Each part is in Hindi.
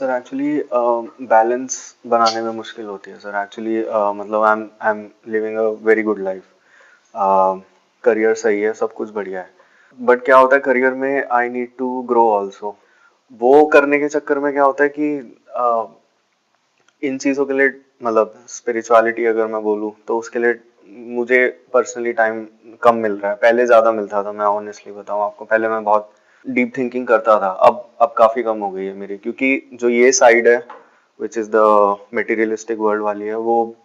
सर एक्चुअली बैलेंस बनाने में मुश्किल होती है सर एक्चुअली मतलब I am living a very good life. Career सही है, सब कुछ बढ़िया है, बट क्या होता है करियर में I need to grow also. वो करने के चक्कर में क्या होता है कि इन चीज़ों के लिए मतलब स्पिरिचुअलिटी अगर मैं बोलूँ तो उसके लिए मुझे पर्सनली टाइम कम मिल रहा है। पहले ज़्यादा मिलता था, मैं ऑनेस्टली बताऊँ आपको, पहले मैं बहुत डीप थिंकिंग करता था, अब काफ़ी कम हो गई है मेरी, क्योंकि जो ये साइड है which is the materialistic world वाली है, वो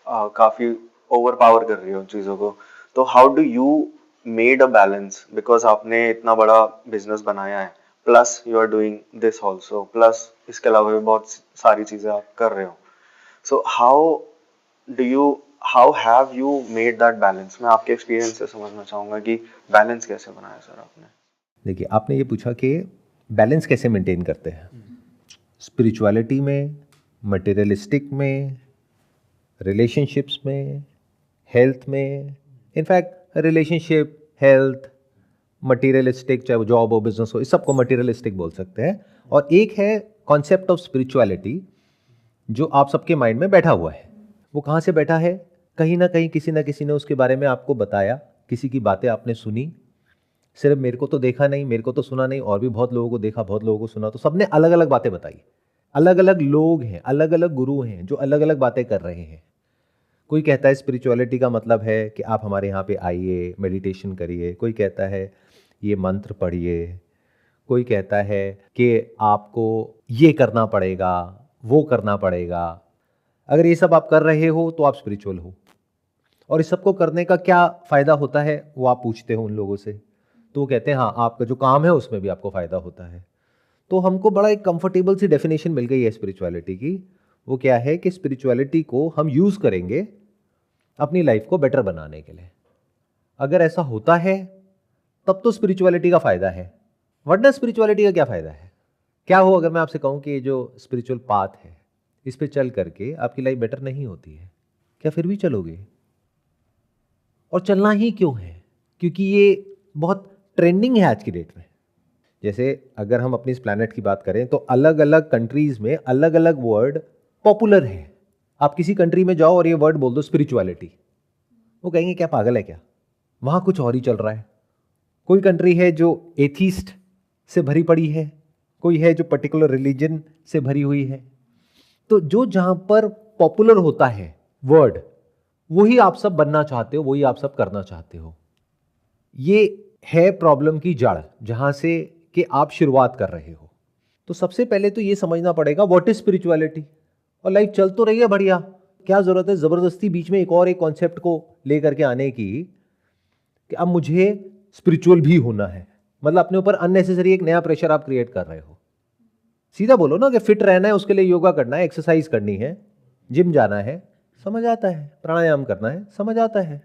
काफ़ी ओवर पावर कर रही है उन चीज़ों को। तो how do you made a balance, because आपने इतना बड़ा बिजनेस बनाया है, plus you are doing this also, plus इसके अलावा भी बहुत सारी चीज़ें आप कर रहे हो। So do you how have you made that balance? मैं आपके एक्सपीरियंस से समझना चाहूँगा कि बैलेंस कैसे बनाया सर आपने। देखिए, आपने ये पूछा कि बैलेंस कैसे मेंटेन करते हैं स्पिरिचुअलिटी में, मटेरियलिस्टिक में, रिलेशनशिप्स में, हेल्थ में। इनफैक्ट रिलेशनशिप, हेल्थ, मटेरियलिस्टिक, चाहे वो जॉब हो, बिजनेस हो, इस सबको मटेरियलिस्टिक बोल सकते हैं। और एक है कॉन्सेप्ट ऑफ स्पिरिचुअलिटी जो आप सबके माइंड में बैठा हुआ है। वो कहाँ से बैठा है? कहीं ना कहीं किसी ना किसी ने उसके बारे में आपको बताया, किसी की बातें आपने सुनी। सिर्फ मेरे को तो देखा नहीं, मेरे को तो सुना नहीं, और भी बहुत लोगों को देखा, बहुत लोगों को सुना, तो सबने अलग अलग बातें बताई। अलग अलग लोग हैं, अलग अलग गुरु हैं जो अलग अलग बातें कर रहे हैं। कोई कहता है स्पिरिचुअलिटी का मतलब है कि आप हमारे यहाँ पे आइए, मेडिटेशन करिए। कोई कहता है ये मंत्र पढ़िए। कोई कहता है कि आपको ये करना पड़ेगा, वो करना पड़ेगा। अगर ये सब आप कर रहे हो तो आप स्पिरिचुअल हो। और इस सबको करने का क्या फ़ायदा होता है वो आप पूछते हो उन लोगों से, तो वो कहते हैं हाँ, आपका जो काम है उसमें भी आपको फ़ायदा होता है। तो हमको बड़ा एक कंफर्टेबल सी डेफिनेशन मिल गई है स्पिरिचुअलिटी की। वो क्या है कि स्पिरिचुअलिटी को हम यूज़ करेंगे अपनी लाइफ को बेटर बनाने के लिए। अगर ऐसा होता है तब तो स्पिरिचुअलिटी का फ़ायदा है, वरना स्पिरिचुअलिटी का क्या फ़ायदा है? क्या हो अगर मैं आपसे कहूँ कि ये जो स्पिरिचुअल पाथ है इस पे चल करके आपकी लाइफ बेटर नहीं होती है, क्या फिर भी चलोगे? और चलना ही क्यों है? क्योंकि ये बहुत ट्रेंडिंग है आज की डेट में। जैसे अगर हम अपनी इस प्लैनेट की बात करें तो अलग अलग कंट्रीज में अलग अलग वर्ड पॉपुलर है। आप किसी कंट्री में जाओ और ये वर्ड बोल दो स्पिरिचुअलिटी, वो कहेंगे क्या पागल है क्या, वहां कुछ और ही चल रहा है। कोई कंट्री है जो एथीस्ट से भरी पड़ी है, कोई है जो पर्टिकुलर रिलीजन से भरी हुई है। तो जो जहां पर पॉपुलर होता है वर्ड, वही आप सब बनना चाहते हो, वही आप सब करना चाहते हो। ये है प्रॉब्लम की जड़, जहां से कि आप शुरुआत कर रहे हो। तो सबसे पहले तो ये समझना पड़ेगा व्हाट इज स्पिरिचुअलिटी। और लाइफ चल तो रही है बढ़िया, क्या जरूरत है जबरदस्ती बीच में एक कॉन्सेप्ट को लेकर के आने की कि अब मुझे स्पिरिचुअल भी होना है। मतलब अपने ऊपर अननेसेसरी एक नया प्रेशर आप क्रिएट कर रहे हो। सीधा बोलो ना कि फिट रहना है, उसके लिए योगा करना है, एक्सरसाइज करनी है, जिम जाना है, समझ आता है, प्राणायाम करना है, समझ आता है।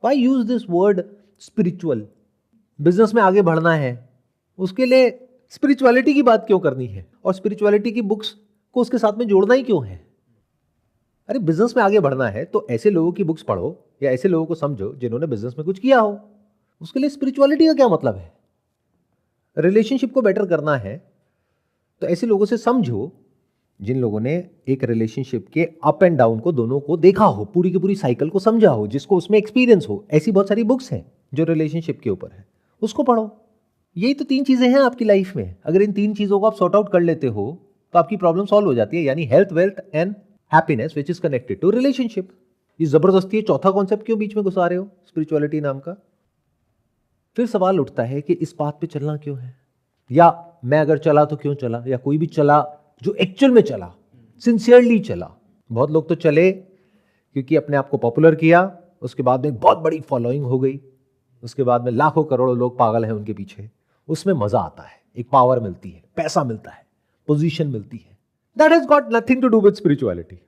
Why use this word spiritual? Business में आगे बढ़ना है, उसके लिए स्पिरिचुअलिटी की बात क्यों करनी है? और स्पिरिचुअलिटी की बुक्स को उसके साथ में जोड़ना ही क्यों है? अरे बिजनेस में आगे बढ़ना है तो ऐसे लोगों की बुक्स पढ़ो या ऐसे लोगों को समझो जिन्होंने बिजनेस में कुछ किया हो। उसके लिए स्पिरिचुअलिटी का क्या मतलब है? रिलेशनशिप को बेटर करना है तो ऐसे लोगों से समझो जिन लोगों ने एक रिलेशनशिप के अप एंड डाउन को, दोनों को देखा हो, पूरी की पूरी साइकिल को समझा हो, जिसको उसमें एक्सपीरियंस हो। ऐसी बहुत सारी बुक्स हैं जो रिलेशनशिप के ऊपर है, उसको पढ़ो। यही तो 3 चीजें हैं आपकी लाइफ में। अगर इन 3 चीजों को आप सॉर्ट आउट कर लेते हो तो आपकी प्रॉब्लम सॉल्व हो जाती है, यानी health, wealth and happiness which is connected to relationship. ये जबरदस्ती चौथा कॉन्सेप्ट क्यों बीच में घुसा रहे हो स्पिरिचुअलिटी नाम का? फिर सवाल उठता है कि इस बात पे चलना क्यों है, या मैं अगर चला तो क्यों चला, या कोई भी चला जो एक्चुअल में चला, सिंसियरली चला। बहुत लोग तो चले क्योंकि अपने आप को पॉपुलर किया, उसके बाद में एक बहुत बड़ी फॉलोइंग हो गई, उसके बाद में लाखों करोड़ों लोग पागल हैं उनके पीछे। उसमें मजा आता है, एक पावर मिलती है, पैसा मिलता है, पोजीशन मिलती है। That has got nothing to do with spirituality.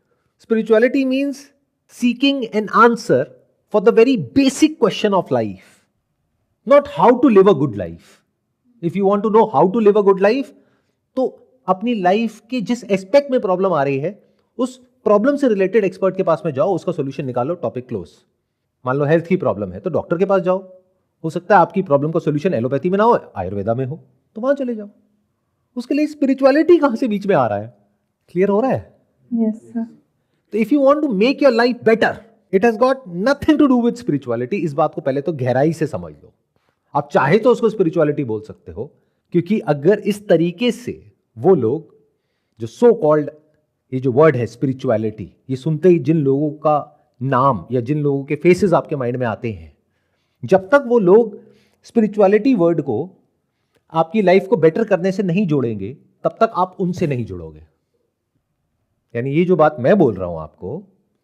Spirituality means seeking an answer for the very basic question of life, not how to live a good life. If you want to know how to live a good life, तो अपनी लाइफ के जिस एस्पेक्ट में प्रॉब्लम आ रही है उस प्रॉब्लम से रिलेटेड एक्सपर्ट के पास में जाओ, उसका सॉल्यूशन निकालो, टॉपिक क्लोज। मान लो हेल्थ की प्रॉब्लम है तो डॉक्टर के पास जाओ। हो सकता है आपकी प्रॉब्लम का सॉल्यूशन एलोपैथी में ना हो, आयुर्वेदा में हो, तो वहां चले जाओ। उसके लिए स्पिरिचुअलिटी कहां से बीच में आ रहा है? क्लियर हो रहा है? Yes, sir. तो if you want to make your life better, it has got nothing to do with spirituality. इस बात को पहले तो गहराई से समझ लो. आप चाहे तो उसको स्पिरिचुअलिटी बोल सकते हो, क्योंकि अगर इस तरीके से वो लोग जो सो कॉल्ड, ये जो वर्ड है स्पिरिचुअलिटी, ये सुनते ही जिन लोगों का नाम या जिन लोगों के फेसेस आपके माइंड में आते हैं, जब तक वो लोग स्पिरिचुअलिटी वर्ड को आपकी लाइफ को बेटर करने से नहीं जोड़ेंगे, तब तक आप उनसे नहीं जुड़ोगे. यानी ये जो बात मैं बोल रहा हूं आपको,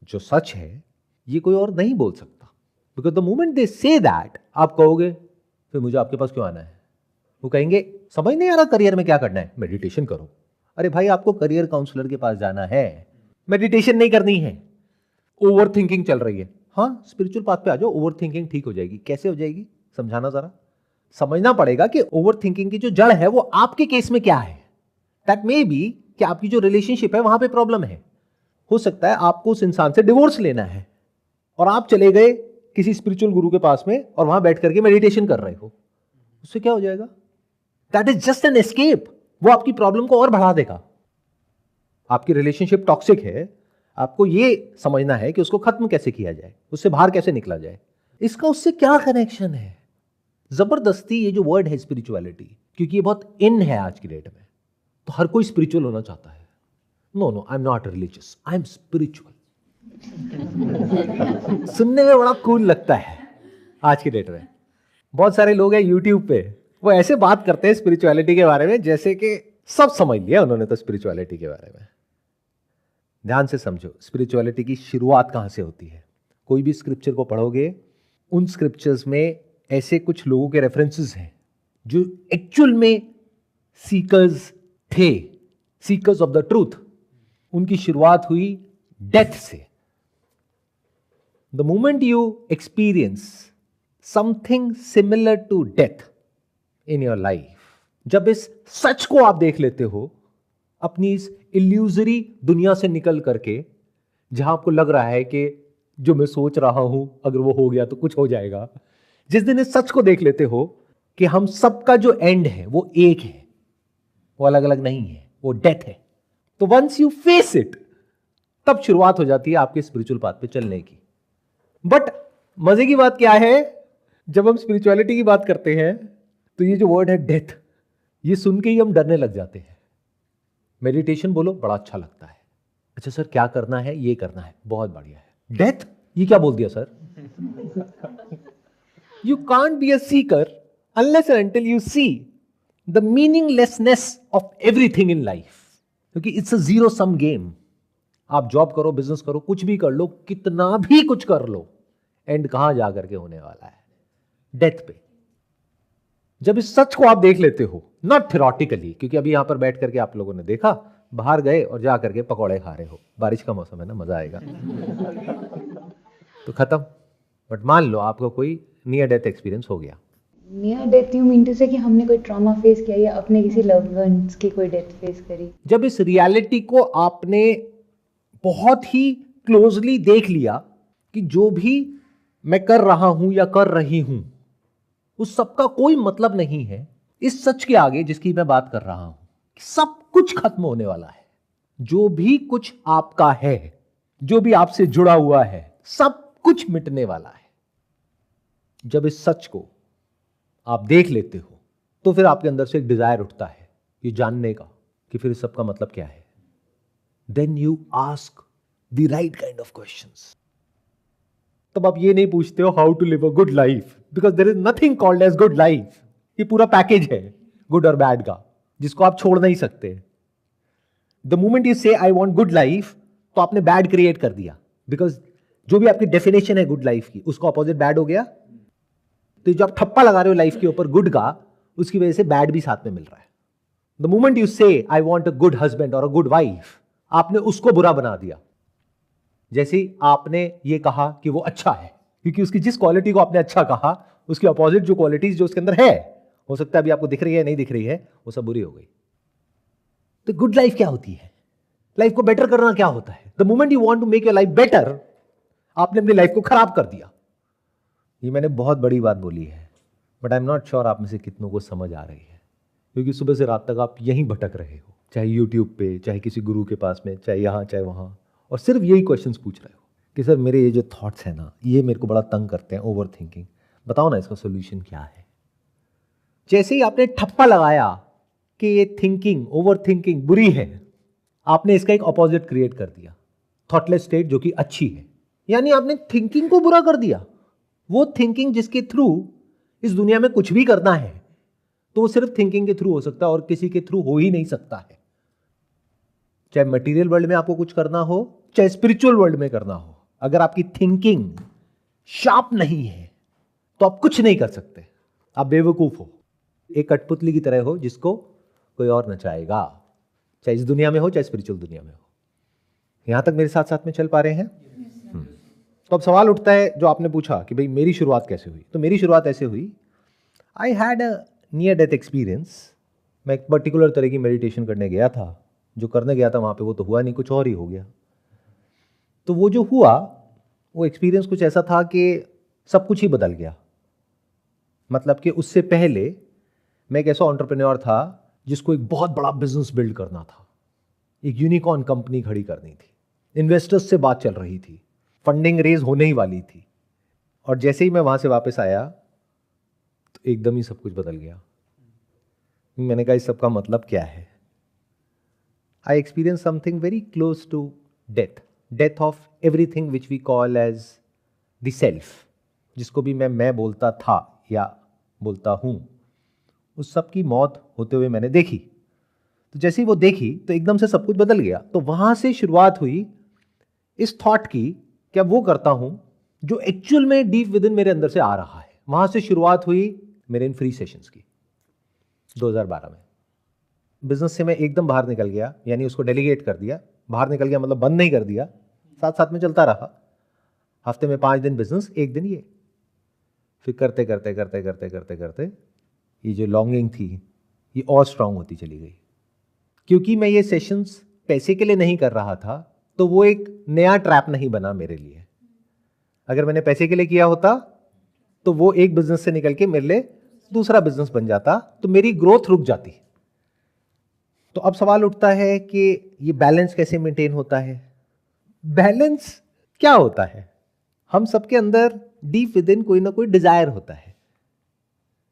जो सच है, ये कोई और नहीं बोल सकता. Because the moment they say that, आप कहोगे फिर मुझे आपके पास क्यों आना है. वो कहेंगे समझ नहीं आ रहा करियर में क्या करना है, मेडिटेशन करो. अरे भाई, आपको करियर काउंसलर के पास जाना है, मेडिटेशन नहीं करनी है. ओवर थिंकिंग चल रही है, हाँ स्पिरिचुअल पाथ पे आ जाओ, ओवर थिंकिंग ठीक हो जाएगी. कैसे हो जाएगी, समझाना जरा. समझना पड़ेगा कि ओवर थिंकिंग की जो जड़ है वो आपके केस में क्या है. दैट मे बी कि आपकी जो रिलेशनशिप है वहां पे प्रॉब्लम है. हो सकता है आपको उस इंसान से डिवोर्स लेना है और आप चले गए किसी स्पिरिचुअल गुरु के पास में और वहां बैठ करके मेडिटेशन कर रहे हो. उससे क्या हो जाएगा? That is just an escape. वो आपकी प्रॉब्लम को और बढ़ा देगा. आपकी रिलेशनशिप टॉक्सिक है, आपको ये समझना है कि उसको खत्म कैसे किया जाए, उससे बाहर कैसे निकला जाए. इसका उससे क्या कनेक्शन है? जबरदस्ती ये जो वर्ड है स्पिरिचुअलिटी, क्योंकि ये बहुत इन है आज की डेट में, तो हर कोई स्पिरिचुअल होना चाहता है. No no, I am not religious, I am spiritual. सुनने में बड़ा कूल लगता है आज की डेट में. बहुत सारे लोग हैं यूट्यूब पे, वो ऐसे बात करते हैं स्पिरिचुअलिटी के बारे में जैसे कि सब समझ लिया उन्होंने तो स्पिरिचुअलिटी के बारे में. ध्यान से समझो, स्पिरिचुअलिटी की शुरुआत कहां से होती है. कोई भी स्क्रिप्चर को पढ़ोगे, उन स्क्रिप्चर्स में ऐसे कुछ लोगों के रेफरेंसेस हैं जो एक्चुअल में सीकर्स थे, सीकर्स ऑफ द ट्रूथ. उनकी शुरुआत हुई डेथ से. The moment you experience something similar to death in your life, जब इस सच को आप देख लेते हो अपनी इस इल्यूजरी दुनिया से निकल करके, जहां आपको लग रहा है कि जो मैं सोच रहा हूं अगर वो हो गया तो कुछ हो जाएगा, जिस दिन इस सच को देख लेते हो कि हम सबका जो एंड है वो एक है, वो अलग अलग नहीं है, वो डेथ है, तो वंस यू फेस इट, तब शुरुआत हो जाती है आपके स्पिरिचुअल पाथ पे चलने की. बट मजे की बात क्या है, जब हम स्पिरिचुअलिटी की बात करते हैं तो ये जो वर्ड है डेथ, ये सुन के ही हम डरने लग जाते हैं. मेडिटेशन बोलो, बड़ा अच्छा लगता है. अच्छा सर क्या करना है? ये करना है, बहुत बढ़िया है. डेथ, ये क्या बोल दिया sir? You can't be a seeker unless and until you see the meaninglessness of everything in life. क्योंकि it's a zero sum game. आप जॉब करो, बिजनेस करो, कुछ भी कर लो, कितना भी कुछ कर लो, एंड कहां जाकर के होने वाला है? डेथ पे. जब इस सच को आप देख लेते हो, नॉट थ्योरेटिकली, क्योंकि अभी यहां पर बैठ करके आप लोगों ने देखा, बाहर गए और जा करके पकौड़े खा रहे हो, बारिश का मौसम है ना, मजा आएगा. तो खत्म. बट मान लो आपको कोई नियर डेथ एक्सपीरियंस हो गया. Near death you mean to say कि हमने कोई ट्रॉमा फेस किया या अपने किसी लव्ड वंस की कोई डेथ फेस करी. जब इस रियलिटी को आपने बहुत ही क्लोजली देख लिया कि जो भी मैं कर रहा हूं या कर रही हूं, उस सब का कोई मतलब नहीं है इस सच के आगे जिसकी मैं बात कर रहा हूं, सब कुछ खत्म होने वाला है. जो भी कुछ आपका है, जो भी आपसे जुड़ा हुआ है, सब कुछ मिटने वाला है. जब इस सच को आप देख लेते हो तो फिर आपके अंदर से एक डिजायर उठता है ये जानने का कि फिर इस सब का मतलब क्या है. Then you ask the right kind of questions. तब आप ये नहीं पूछते हो how to live a good life, because there is nothing called as good life. ये पूरा पैकेज है गुड और बैड का, जिसको आप छोड़ नहीं सकते. द मोमेंट यू से आई वॉन्ट गुड लाइफ, तो आपने बैड क्रिएट कर दिया, बिकॉज जो भी आपकी डेफिनेशन है गुड लाइफ की, उसका ऑपोजिट बैड हो गया. तो जो आप ठप्पा लगा रहे हो लाइफ के ऊपर गुड का, उसकी वजह से बैड भी साथ में मिल रहा है. द मोमेंट यू से I want a good husband और अ गुड वाइफ, आपने उसको बुरा बना दिया. जैसे आपने ये कहा कि वो अच्छा है, क्योंकि उसकी जिस क्वालिटी को आपने अच्छा कहा, उसकी अपोजिट जो क्वालिटीज जो उसके अंदर है, हो सकता है अभी आपको दिख रही है नहीं दिख रही है, वो सब बुरी हो गई. तो गुड लाइफ क्या होती है? लाइफ को बेटर करना क्या होता है? The moment you want to make your life better, आपने अपनी लाइफ को खराब कर दिया. ये मैंने बहुत बड़ी बात बोली है, but I am not sure आप में से कितनों को समझ आ रही है, क्योंकि सुबह से रात तक आप यहीं भटक रहे हो. चाहे यूट्यूब पे, चाहे किसी गुरु के पास में, चाहे यहाँ चाहे वहाँ, और सिर्फ यही क्वेश्चंस पूछ रहे हो कि सर मेरे ये जो थॉट्स हैं ना, ये मेरे को बड़ा तंग करते हैं, ओवर थिंकिंग, बताओ ना इसका सोल्यूशन क्या है। जैसे ही आपने ठप्पा लगाया कि ये थिंकिंग, ओवर थिंकिंग बुरी है, आपने इसका एक अपोजिट क्रिएट कर दिया, थॉटलेस स्टेट, जो कि अच्छी है। यानी आपने थिंकिंग को बुरा कर दिया। वो थिंकिंग जिसके थ्रू इस दुनिया में कुछ भी करना है, तो वो सिर्फ थिंकिंग के थ्रू हो सकता है और किसी के थ्रू हो ही नहीं सकता है। चाहे मटेरियल वर्ल्ड में आपको कुछ करना हो, चाहे स्पिरिचुअल वर्ल्ड में करना हो, अगर आपकी थिंकिंग शार्प नहीं है तो आप कुछ नहीं कर सकते। आप बेवकूफ हो, एक कठपुतली की तरह हो जिसको कोई और नचाएगा, चाहे इस दुनिया में हो चाहे स्पिरिचुअल दुनिया में हो। यहां तक मेरे साथ साथ में चल पा रहे हैं? तो अब सवाल उठता है जो आपने पूछा कि भाई मेरी शुरुआत कैसे हुई। तो मेरी शुरुआत ऐसे हुई, I had a near death experience. मैं एक पर्टिकुलर तरह की मेडिटेशन करने गया था, जो करने गया था वहाँ पे वो तो हुआ नहीं, कुछ और ही हो गया। तो वो जो हुआ, वो एक्सपीरियंस कुछ ऐसा था कि सब कुछ ही बदल गया। मतलब कि उससे पहले मैं एक ऐसा एंटरप्रेन्योर था जिसको एक बहुत बड़ा बिजनेस बिल्ड करना था, एक यूनिकॉर्न कंपनी खड़ी करनी थी, इन्वेस्टर्स से बात चल रही थी, फंडिंग रेज होने ही वाली थी। और जैसे ही मैं वहाँ से वापस आया तो एकदम ही सब कुछ बदल गया। मैंने कहा इस सब का मतलब क्या है। I experience something very close to death, death of everything which we call as the self, जिसको भी मैं बोलता था या बोलता हूँ, उस सब की मौत होते हुए मैंने देखी। तो जैसे ही वो देखी तो एकदम से सब कुछ बदल गया। तो वहाँ से शुरुआत हुई इस थॉट की, क्या वो करता हूँ जो एक्चुअल में डीप विद इन मेरे अंदर से आ रहा है। वहाँ से शुरुआत हुई मेरे इन फ्री सेशंस की 2012 में। बिजनेस से मैं एकदम बाहर निकल गया, यानी उसको डेलीगेट कर दिया। बाहर निकल गया मतलब बंद नहीं कर दिया, साथ साथ में चलता रहा। हफ्ते में 5 दिन बिजनेस, 1 दिन ये। फिर करते करते करते करते करते करते ये जो लॉन्गिंग थी ये और स्ट्रांग होती चली गई। क्योंकि मैं ये सेशंस पैसे के लिए नहीं कर रहा था, तो वो एक नया ट्रैप नहीं बना मेरे लिए। अगर मैंने पैसे के लिए किया होता तो वो एक बिजनेस से निकल के मेरे लिए दूसरा बिजनेस बन जाता, तो मेरी ग्रोथ रुक जाती। तो अब सवाल उठता है कि ये बैलेंस कैसे मेंटेन होता है। बैलेंस क्या होता है? हम सबके अंदर डीप विद इन कोई ना कोई डिजायर होता है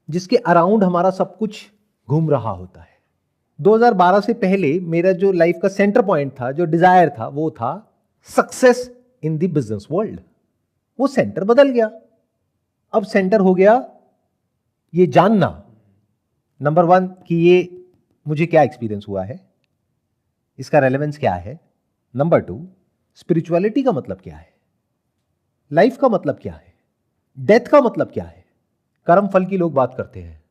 जिसके अराउंड हमारा सब कुछ घूम रहा होता है। 2012 से पहले मेरा जो लाइफ का सेंटर पॉइंट था, जो डिजायर था, वो था success in the business world. वो सेंटर बदल गया। अब सेंटर हो गया ये जानना, नंबर 1 कि ये मुझे क्या एक्सपीरियंस हुआ है, इसका रेलेवेंस क्या है। नंबर 2, स्पिरिचुअलिटी का मतलब क्या है, लाइफ का मतलब क्या है, डेथ का मतलब क्या है। कर्म फल की लोग बात करते हैं,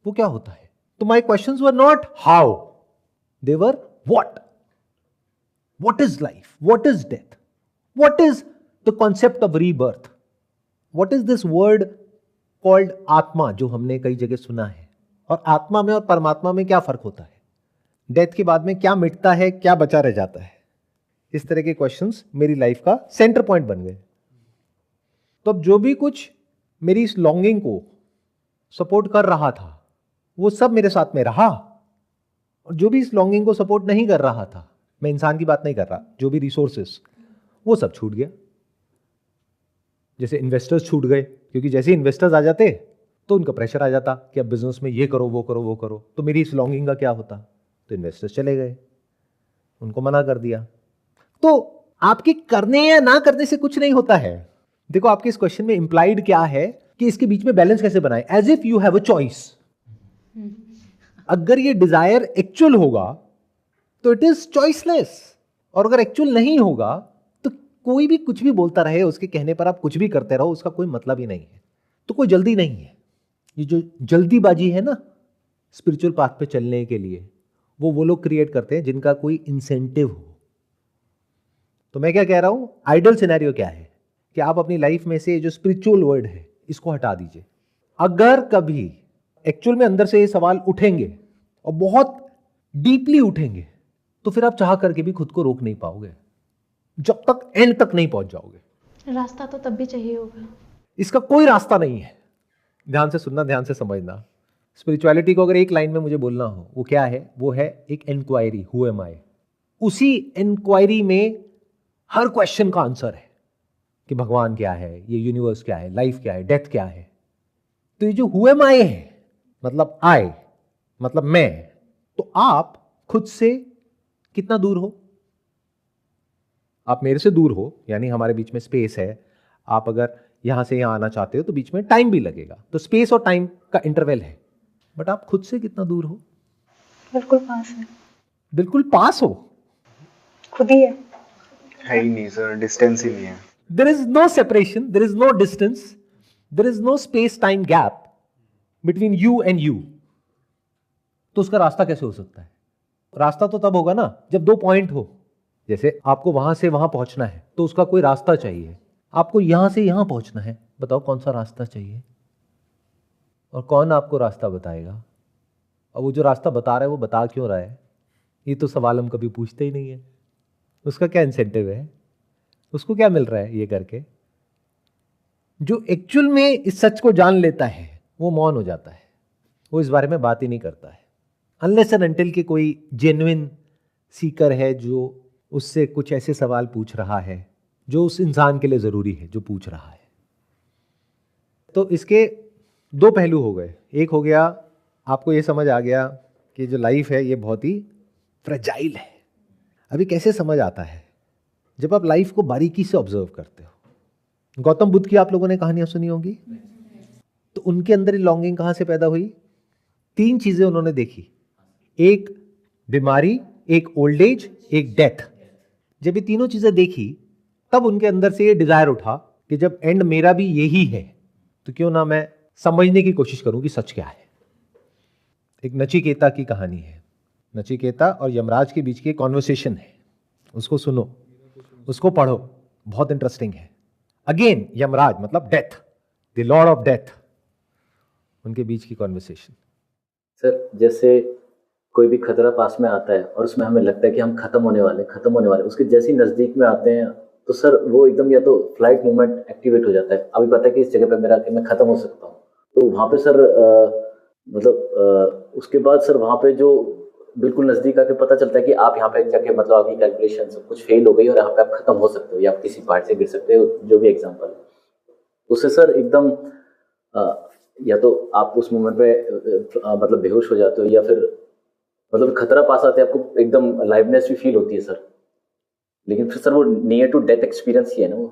वो क्या होता है। तो my questions were not how, they were what. What is life, what is death, what is the concept of rebirth, what is this word called आत्मा, जो हमने कई जगह सुना है। और आत्मा में और परमात्मा में क्या फर्क होता है, डेथ के बाद में क्या मिटता है, क्या बचा रह जाता है। इस तरह के क्वेश्चंस मेरी लाइफ का सेंटर पॉइंट बन गए। तो अब जो भी कुछ मेरी इस लॉन्गिंग को सपोर्ट कर रहा था वो सब मेरे साथ में रहा, और जो भी इस लॉन्गिंग को सपोर्ट नहीं कर रहा था, मैं इंसान की बात नहीं कर रहा, जो भी रिसोर्सेस, वो सब छूट गया। जैसे इन्वेस्टर्स छूट गए, क्योंकि जैसे इन्वेस्टर्स आ जाते तो उनका प्रेशर आ जाता कि अब बिजनेस में ये करो वो करो वो करो। तो मेरी इस लॉन्गिंग का क्या होता, तो इन्वेस्टर्स चले गए, उनको मना कर दिया। तो आपके करने या ना करने से कुछ नहीं होता है। देखो आपके इस क्वेश्चन में इंप्लाइड क्या है कि इसके बीच में बैलेंस कैसे बनाए, as if you have a choice. अगर ये डिजायर एक्चुअल होगा तो इट इज चॉइसलेस, और अगर एक्चुअल नहीं होगा तो कोई भी कुछ भी बोलता रहे, उसके कहने पर आप कुछ भी करते रहो, उसका कोई मतलब ही नहीं है। तो कोई जल्दी नहीं है। ये जो जल्दीबाजी है ना स्पिरिचुअल पाथ पे चलने के लिए, वो लोग क्रिएट करते हैं जिनका कोई इंसेंटिव हो। तो मैं क्या कह रहा हूं, आइडियल सिनेरियो क्या है कि आप अपनी लाइफ में से जो स्पिरिचुअल वर्ड है इसको हटा दीजिए। अगर कभी एक्चुअल में अंदर से ये सवाल उठेंगे और बहुत डीपली उठेंगे, तो फिर आप चाह करके भी खुद को रोक नहीं पाओगे, जब तक एंड तक नहीं पहुंच जाओगे। रास्ता तो तब भी चाहिए होगा। इसका कोई रास्ता नहीं है। ध्यान से सुनना, ध्यान से समझना। स्पिरिचुअलिटी को अगर एक लाइन में मुझे बोलना हो, वो क्या है? वो है एक इंक्वायरी, हु एम आई। उसी इंक्वायरी में हर क्वेश्चन का आंसर है कि भगवान क्या है, ये यूनिवर्स क्या है, लाइफ क्या है, डेथ क्या है। तो ये जो हु एम आई है, मतलब आई, मतलब मैं, तो आप खुद से कितना दूर हो? आप मेरे से दूर हो, यानी हमारे बीच में स्पेस है। आप अगर यहां से यहां आना चाहते हो तो बीच में टाइम भी लगेगा, तो स्पेस और टाइम का इंटरवल है। बट आप खुद से कितना दूर हो? बिल्कुल पास है। बिल्कुल पास हो। खुद ही है ही नहीं सर, डिस्टेंस ही नहीं है। There is no separation, there is no distance, there is no space time gap between you and you. तो उसका रास्ता कैसे हो सकता है? रास्ता तो तब होगा ना जब दो पॉइंट हो। जैसे आपको वहां से वहां पहुंचना है तो उसका कोई रास्ता चाहिए। आपको यहां से यहां पहुंचना है, बताओ कौन सा रास्ता चाहिए और कौन आपको रास्ता बताएगा? और वो जो रास्ता बता रहा है वो बता क्यों रहा है? ये तो सवाल हम कभी पूछते ही नहीं है। उसका क्या इंसेंटिव है? उसको क्या मिल रहा है ये करके? जो एक्चुअल में इस सच को जान लेता है वो मौन हो जाता है, वो इस बारे में बात ही नहीं करता है, अनलेस एंड अनटिल कि कोई जेन्युइन सीकर है जो उससे कुछ ऐसे सवाल पूछ रहा है जो उस इंसान के लिए जरूरी है जो पूछ रहा है। तो इसके दो पहलू हो गए। एक हो गया, आपको ये समझ आ गया कि जो लाइफ है ये बहुत ही फ्रेजाइल है। अभी कैसे समझ आता है? जब आप लाइफ को बारीकी से ऑब्जर्व करते हो। गौतम बुद्ध की आप लोगों ने कहानियां सुनी होंगी, तो उनके अंदर ही लॉन्गिंग कहां से पैदा हुई? तीन चीजें उन्होंने देखी, एक बीमारी, एक ओल्ड एज, एक डेथ। जब ये तीनों चीजें देखी तब उनके अंदर से ये डिजायर उठा कि जब एंड मेरा भी यही है तो क्यों ना मैं समझने की कोशिश करूं कि सच क्या है। एक नचिकेता की कहानी है। नचिकेता और यमराज के बीच की कॉन्वर्सेशन है, उसको सुनो, उसको पढ़ो, बहुत इंटरेस्टिंग है। अगेन यमराज मतलब death, the Lord of death, उनके बीच की कॉन्वर्सेशन। सर जैसे कोई भी खतरा पास में आता है और उसमें हमें लगता है कि हम खत्म होने वाले, उसके जैसे ही नजदीक में आते हैं तो सर वो एकदम या तो फ्लाइट मूवमेंट एक्टिवेट हो जाता है। अभी पता है कि इस जगह पे मेरा कि मैं खत्म हो सकता हूँ, तो वहाँ पे सर उसके बाद सर वहाँ पे जो बिल्कुल नजदीक आके पता चलता है कि आप यहाँ पे जाके मतलब आपकी कैलकुलेशन सब कुछ फेल हो गई और यहाँ पे आप खत्म हो सकते हो या आप किसी पहाड़ से गिर सकते हो, जो भी एग्जाम्पल है। उससे सर एकदम या तो आप उस मोमेंट पे मतलब बेहोश हो जाते हो या फिर मतलब खतरा पास आते आपको एकदम लाइवनेस भी फील होती है सर। लेकिन फिर सर वो नियर टू डेथ एक्सपीरियंस ही है ना वो।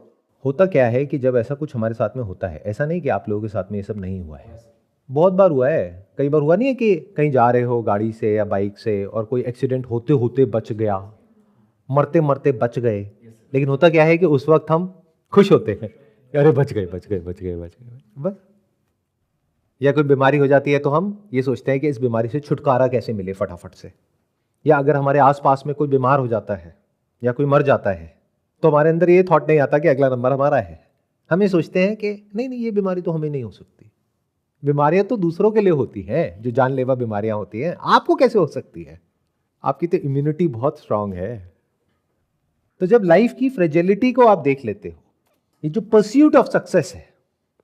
होता क्या है कि जब ऐसा कुछ हमारे साथ में होता है, ऐसा नहीं कि आप लोगों के साथ में ये सब नहीं हुआ है, बहुत बार हुआ है। कई बार हुआ नहीं है कि कहीं जा रहे हो गाड़ी से या बाइक से और कोई एक्सीडेंट होते होते बच गया, मरते मरते बच गए। लेकिन होता क्या है कि उस वक्त हम खुश होते हैं, अरे बच गए बच गए बच गए बच गए, बस। या कोई बीमारी हो जाती है तो हम ये सोचते हैं कि इस बीमारी से छुटकारा कैसे मिले फटाफट से। या अगर हमारे आसपास में कोई बीमार हो जाता है या कोई मर जाता है तो हमारे अंदर ये थॉट नहीं आता कि अगला नंबर हमारा है। हम ये सोचते हैं कि नहीं नहीं, ये बीमारी तो हमें नहीं हो सकती। बीमारियां तो दूसरों के लिए होती हैं, जो जानलेवा बीमारियां होती हैं, आपको कैसे हो सकती है? आपकी तो इम्यूनिटी बहुत स्ट्रांग है। तो जब लाइफ की फ्रेजिलिटी को आप देख लेते हो, ये जो परस्यूट ऑफ सक्सेस है,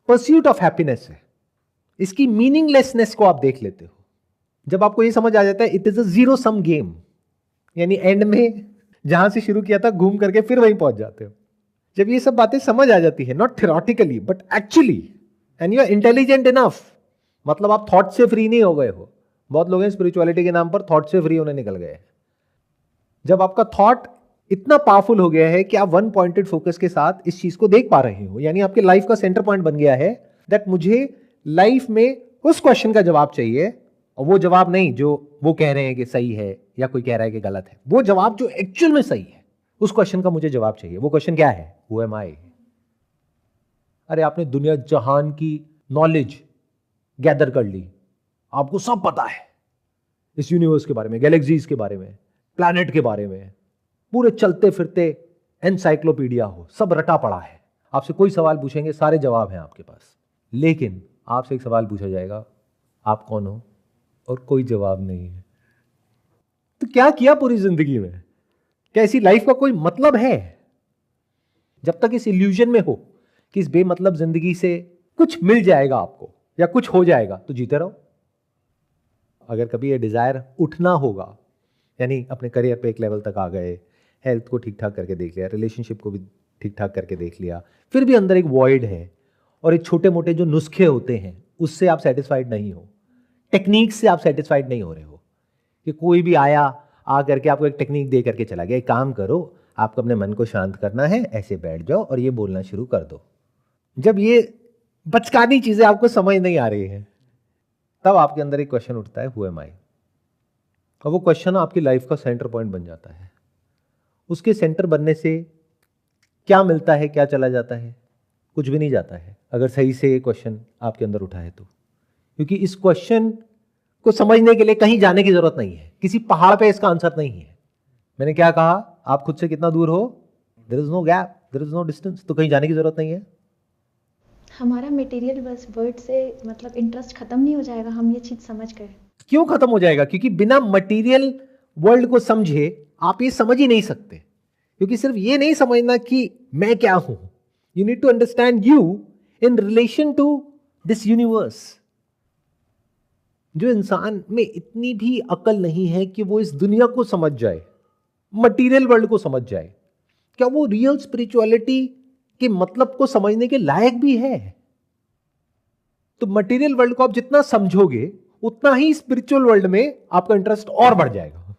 परस्यूट ऑफ हैप्पीनेस है, इसकी मीनिंगलेसनेस को आप देख लेते हो, जब आपको ये समझ आ जाता है it is a zero sum game, यानी एंड में जहां से शुरू किया था घूम करके फिर वहीं पहुंच जाते हो। जब ये सब बातें समझ आ जाती है, not theoretically but actually, and you are intelligent enough, मतलब आप थॉट से फ्री नहीं हो गए हो। बहुत लोग हैं स्पिरिचुअलिटी के नाम पर थॉट से फ्री होने निकल गए। जब आपका थॉट इतना पावरफुल हो गया है कि आप वन पॉइंटेड फोकस के साथ इस चीज को देख पा रहे हो, यानी आपके लाइफ का सेंटर पॉइंट बन गया है दैट मुझे लाइफ में उस क्वेश्चन का जवाब चाहिए, और वो जवाब नहीं जो वो कह रहे हैं कि सही है या कोई कह रहा है कि गलत है, वो जवाब जो एक्चुअल में सही है, उस क्वेश्चन का मुझे जवाब चाहिए। वो क्वेश्चन क्या है? हु एम आई। अरे आपने दुनिया जहान की नॉलेज गैदर कर ली, आपको सब पता है इस यूनिवर्स के बारे में, गैलेक्सीज के बारे में, प्लैनेट के बारे में, पूरे चलते फिरते एनसाइक्लोपीडिया हो, सब रटा पड़ा है। आपसे कोई सवाल पूछेंगे, सारे जवाब हैं आपके पास। लेकिन आपसे एक सवाल पूछा जाएगा, आप कौन हो? और कोई जवाब नहीं है। तो क्या किया पूरी जिंदगी में? क्या ऐसी लाइफ का कोई मतलब है? जब तक इस इल्यूजन में हो कि इस बेमतलब जिंदगी से कुछ मिल जाएगा आपको या कुछ हो जाएगा, तो जीते रहो। अगर कभी ये डिज़ायर उठना होगा, यानी अपने करियर पे एक लेवल तक आ गए, हेल्थ को ठीक ठाक करके देख लिया, रिलेशनशिप को भी ठीक ठाक करके देख लिया, फिर भी अंदर एक वॉइड है और एक छोटे मोटे जो नुस्खे होते हैं उससे आप सेटिस्फाइड नहीं हो, टेक्निक से आप सेटिस्फाइड नहीं हो रहे हो, कि कोई भी आया आ करके आपको एक टेक्निक दे करके चला गया, एक काम करो, आपको अपने मन को शांत करना है, ऐसे बैठ जाओ और ये बोलना शुरू कर दो। जब ये बचकानी चीज़ें आपको समझ नहीं आ रही हैं, तब आपके अंदर एक क्वेश्चन उठता है, हु एम आई? और वो क्वेश्चन आपकी लाइफ का सेंटर पॉइंट बन जाता है। उसके सेंटर बनने से क्या मिलता है, क्या चला जाता है? कुछ भी नहीं जाता है, अगर सही से ये क्वेश्चन आपके अंदर उठा है तो। क्योंकि इस क्वेश्चन को समझने के लिए कहीं जाने की जरूरत नहीं है, किसी पहाड़ पे इसका आंसर नहीं है। मैंने क्या कहा, आप खुद से कितना दूर हो? There is no gap, there is no distance, तो कहीं जाने की जरूरत नहीं है। हमारा मटेरियल बस वर्ड से मतलब इंटरेस्ट खत्म नहीं हो जाएगा, हम ये चीज समझ गए। क्यों खत्म हो जाएगा? क्योंकि बिना मटेरियल वर्ल्ड को समझे आप ये समझ ही नहीं सकते। क्योंकि सिर्फ ये नहीं समझना कि मैं क्या हूं, you need to understand you in relation to this universe. जो इंसान में इतनी भी अकल नहीं है कि वो इस दुनिया को समझ जाए, मटेरियल वर्ल्ड को समझ जाए, क्या वो रियल स्पिरिचुअलिटी के मतलब को समझने के लायक भी है? तो मटेरियल वर्ल्ड को आप जितना समझोगे उतना ही स्पिरिचुअल वर्ल्ड में आपका इंटरेस्ट और बढ़ जाएगा।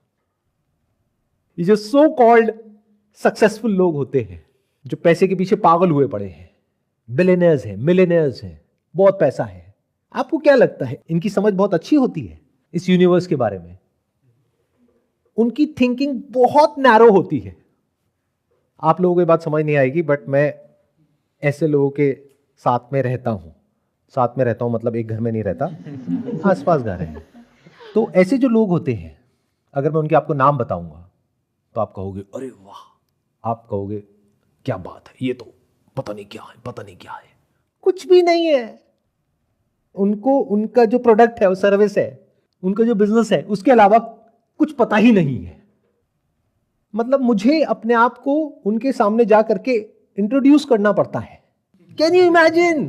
ये जो सो कॉल्ड सक्सेसफुल लोग होते हैं, जो पैसे के पीछे पागल हुए पड़े हैं, बिलियनर्स हैं, मिलियनर्स हैं, बहुत पैसा है, आपको क्या लगता है इनकी समझ बहुत अच्छी होती है इस यूनिवर्स के बारे में? उनकी थिंकिंग बहुत नैरो होती है। आप लोगों को ये बात समझ नहीं आएगी, बट मैं ऐसे लोगों के साथ में रहता हूं। साथ में रहता हूं मतलब एक घर में नहीं रहता, आसपास घर है। तो ऐसे जो लोग होते हैं, अगर मैं उनके आपको नाम बताऊंगा तो आप कहोगे अरे वाह, आप कहोगे क्या बात है, ये तो पता नहीं क्या है, पता नहीं क्या है। कुछ भी नहीं है। उनको उनका जो प्रोडक्ट है, वो सर्विस है, उनका जो बिजनेस है, उसके अलावा कुछ पता ही नहीं है। मतलब मुझे अपने आप को उनके सामने जा करके इंट्रोड्यूस करना पड़ता है। Can you imagine?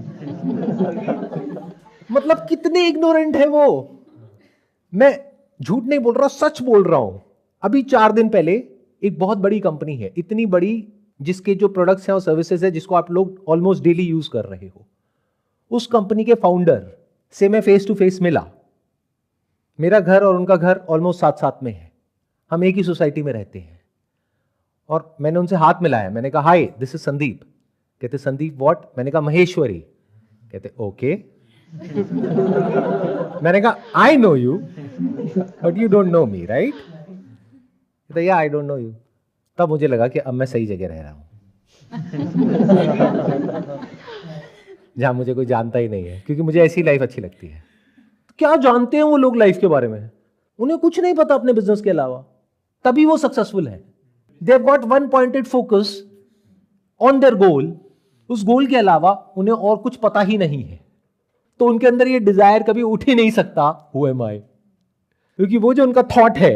मतलब कितने इग्नोरेंट है वो। मैं झूठ नहीं बोल रहा, सच बोल रहा हूं। अभी 4 दिन पहले एक बहुत बड़ी कंपनी है, इतनी बड़ी, जिसके जो प्रोडक्ट्स हैं और सर्विसेज है, जिसको आप लोग ऑलमोस्ट डेली यूज कर रहे हो, उस कंपनी के फाउंडर से मैं फेस टू फेस मिला। मेरा घर और उनका घर ऑलमोस्ट साथ साथ में है, हम एक ही सोसाइटी में रहते हैं। और मैंने उनसे हाथ मिलाया, मैंने कहा हाय दिस इज संदीप। कहते संदीप व्हाट? मैंने कहा महेश्वरी। कहते ओके। मैंने कहा I know you but you don't know me right? कहते या आई डोंट नो यू। तब मुझे लगा कि अब मैं सही जगह रह रहा हूं जहां मुझे कोई जानता ही नहीं है, क्योंकि मुझे ऐसी लाइफ अच्छी लगती है। क्या जानते हैं वो लोग लाइफ के बारे में? उन्हें कुछ नहीं पता अपने बिजनेस के अलावा, तभी वो सक्सेसफुल है। They have got one pointed focus on their गोल। उस गोल के अलावा उन्हें और कुछ पता ही नहीं है। तो उनके अंदर ये डिजायर कभी उठ ही नहीं सकता हु एम आई, क्योंकि वो जो उनका थॉट है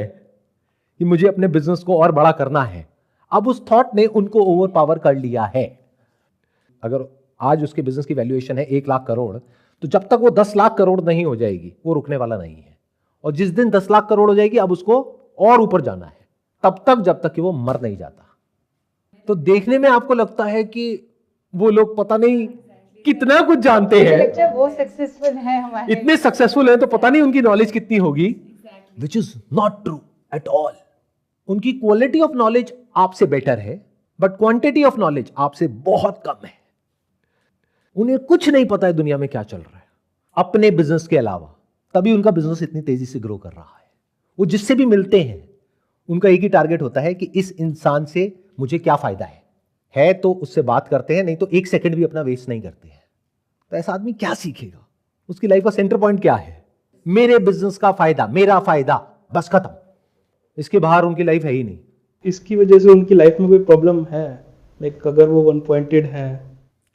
कि मुझे अपने बिजनेस को और बड़ा करना है, अब उस थॉट ने उनको ओवर पावर कर लिया है। अगर आज उसके बिजनेस की वैल्यूएशन है 1 लाख करोड़, तो जब तक वो 10 लाख करोड़ नहीं हो जाएगी वो रुकने वाला नहीं है। और जिस दिन 10 लाख करोड़ हो जाएगी, अब उसको और ऊपर जाना है, तब तक जब तक कि वो मर नहीं जाता। तो देखने में आपको लगता है कि वो लोग पता नहीं कितना कुछ जानते हैं, वो सक्सेसफुल है हमारे, इतने सक्सेसफुल हैं, तो पता नहीं उनकी नॉलेज कितनी होगी, which is not true at all. उनकी क्वालिटी ऑफ नॉलेज आपसे बेटर है, बट क्वांटिटी ऑफ नॉलेज आपसे बहुत कम है। उन्हें कुछ नहीं पता है दुनिया में क्या चल रहा है अपने बिजनेस के अलावा, तभी उनका बिजनेस इतनी तेजी से ग्रो कर रहा है। वो जिससे भी मिलते हैं उनका एक ही टारगेट होता है कि इस इंसान से मुझे क्या फायदा है तो उससे बात करते हैं, नहीं तो 1 सेकंड भी अपना वेस्ट नहीं करते हैं। तो ऐसा आदमी क्या सीखेगा? उसकी लाइफ का सेंटर पॉइंट क्या है? मेरे बिजनेस का फायदा, मेरा फायदा, बस खत्म। इसके बाहर उनकी लाइफ है ही नहीं। इसकी वजह से उनकी लाइफ में कोई प्रॉब्लम है? लाइक अगर वो 1 पॉइंटेड है,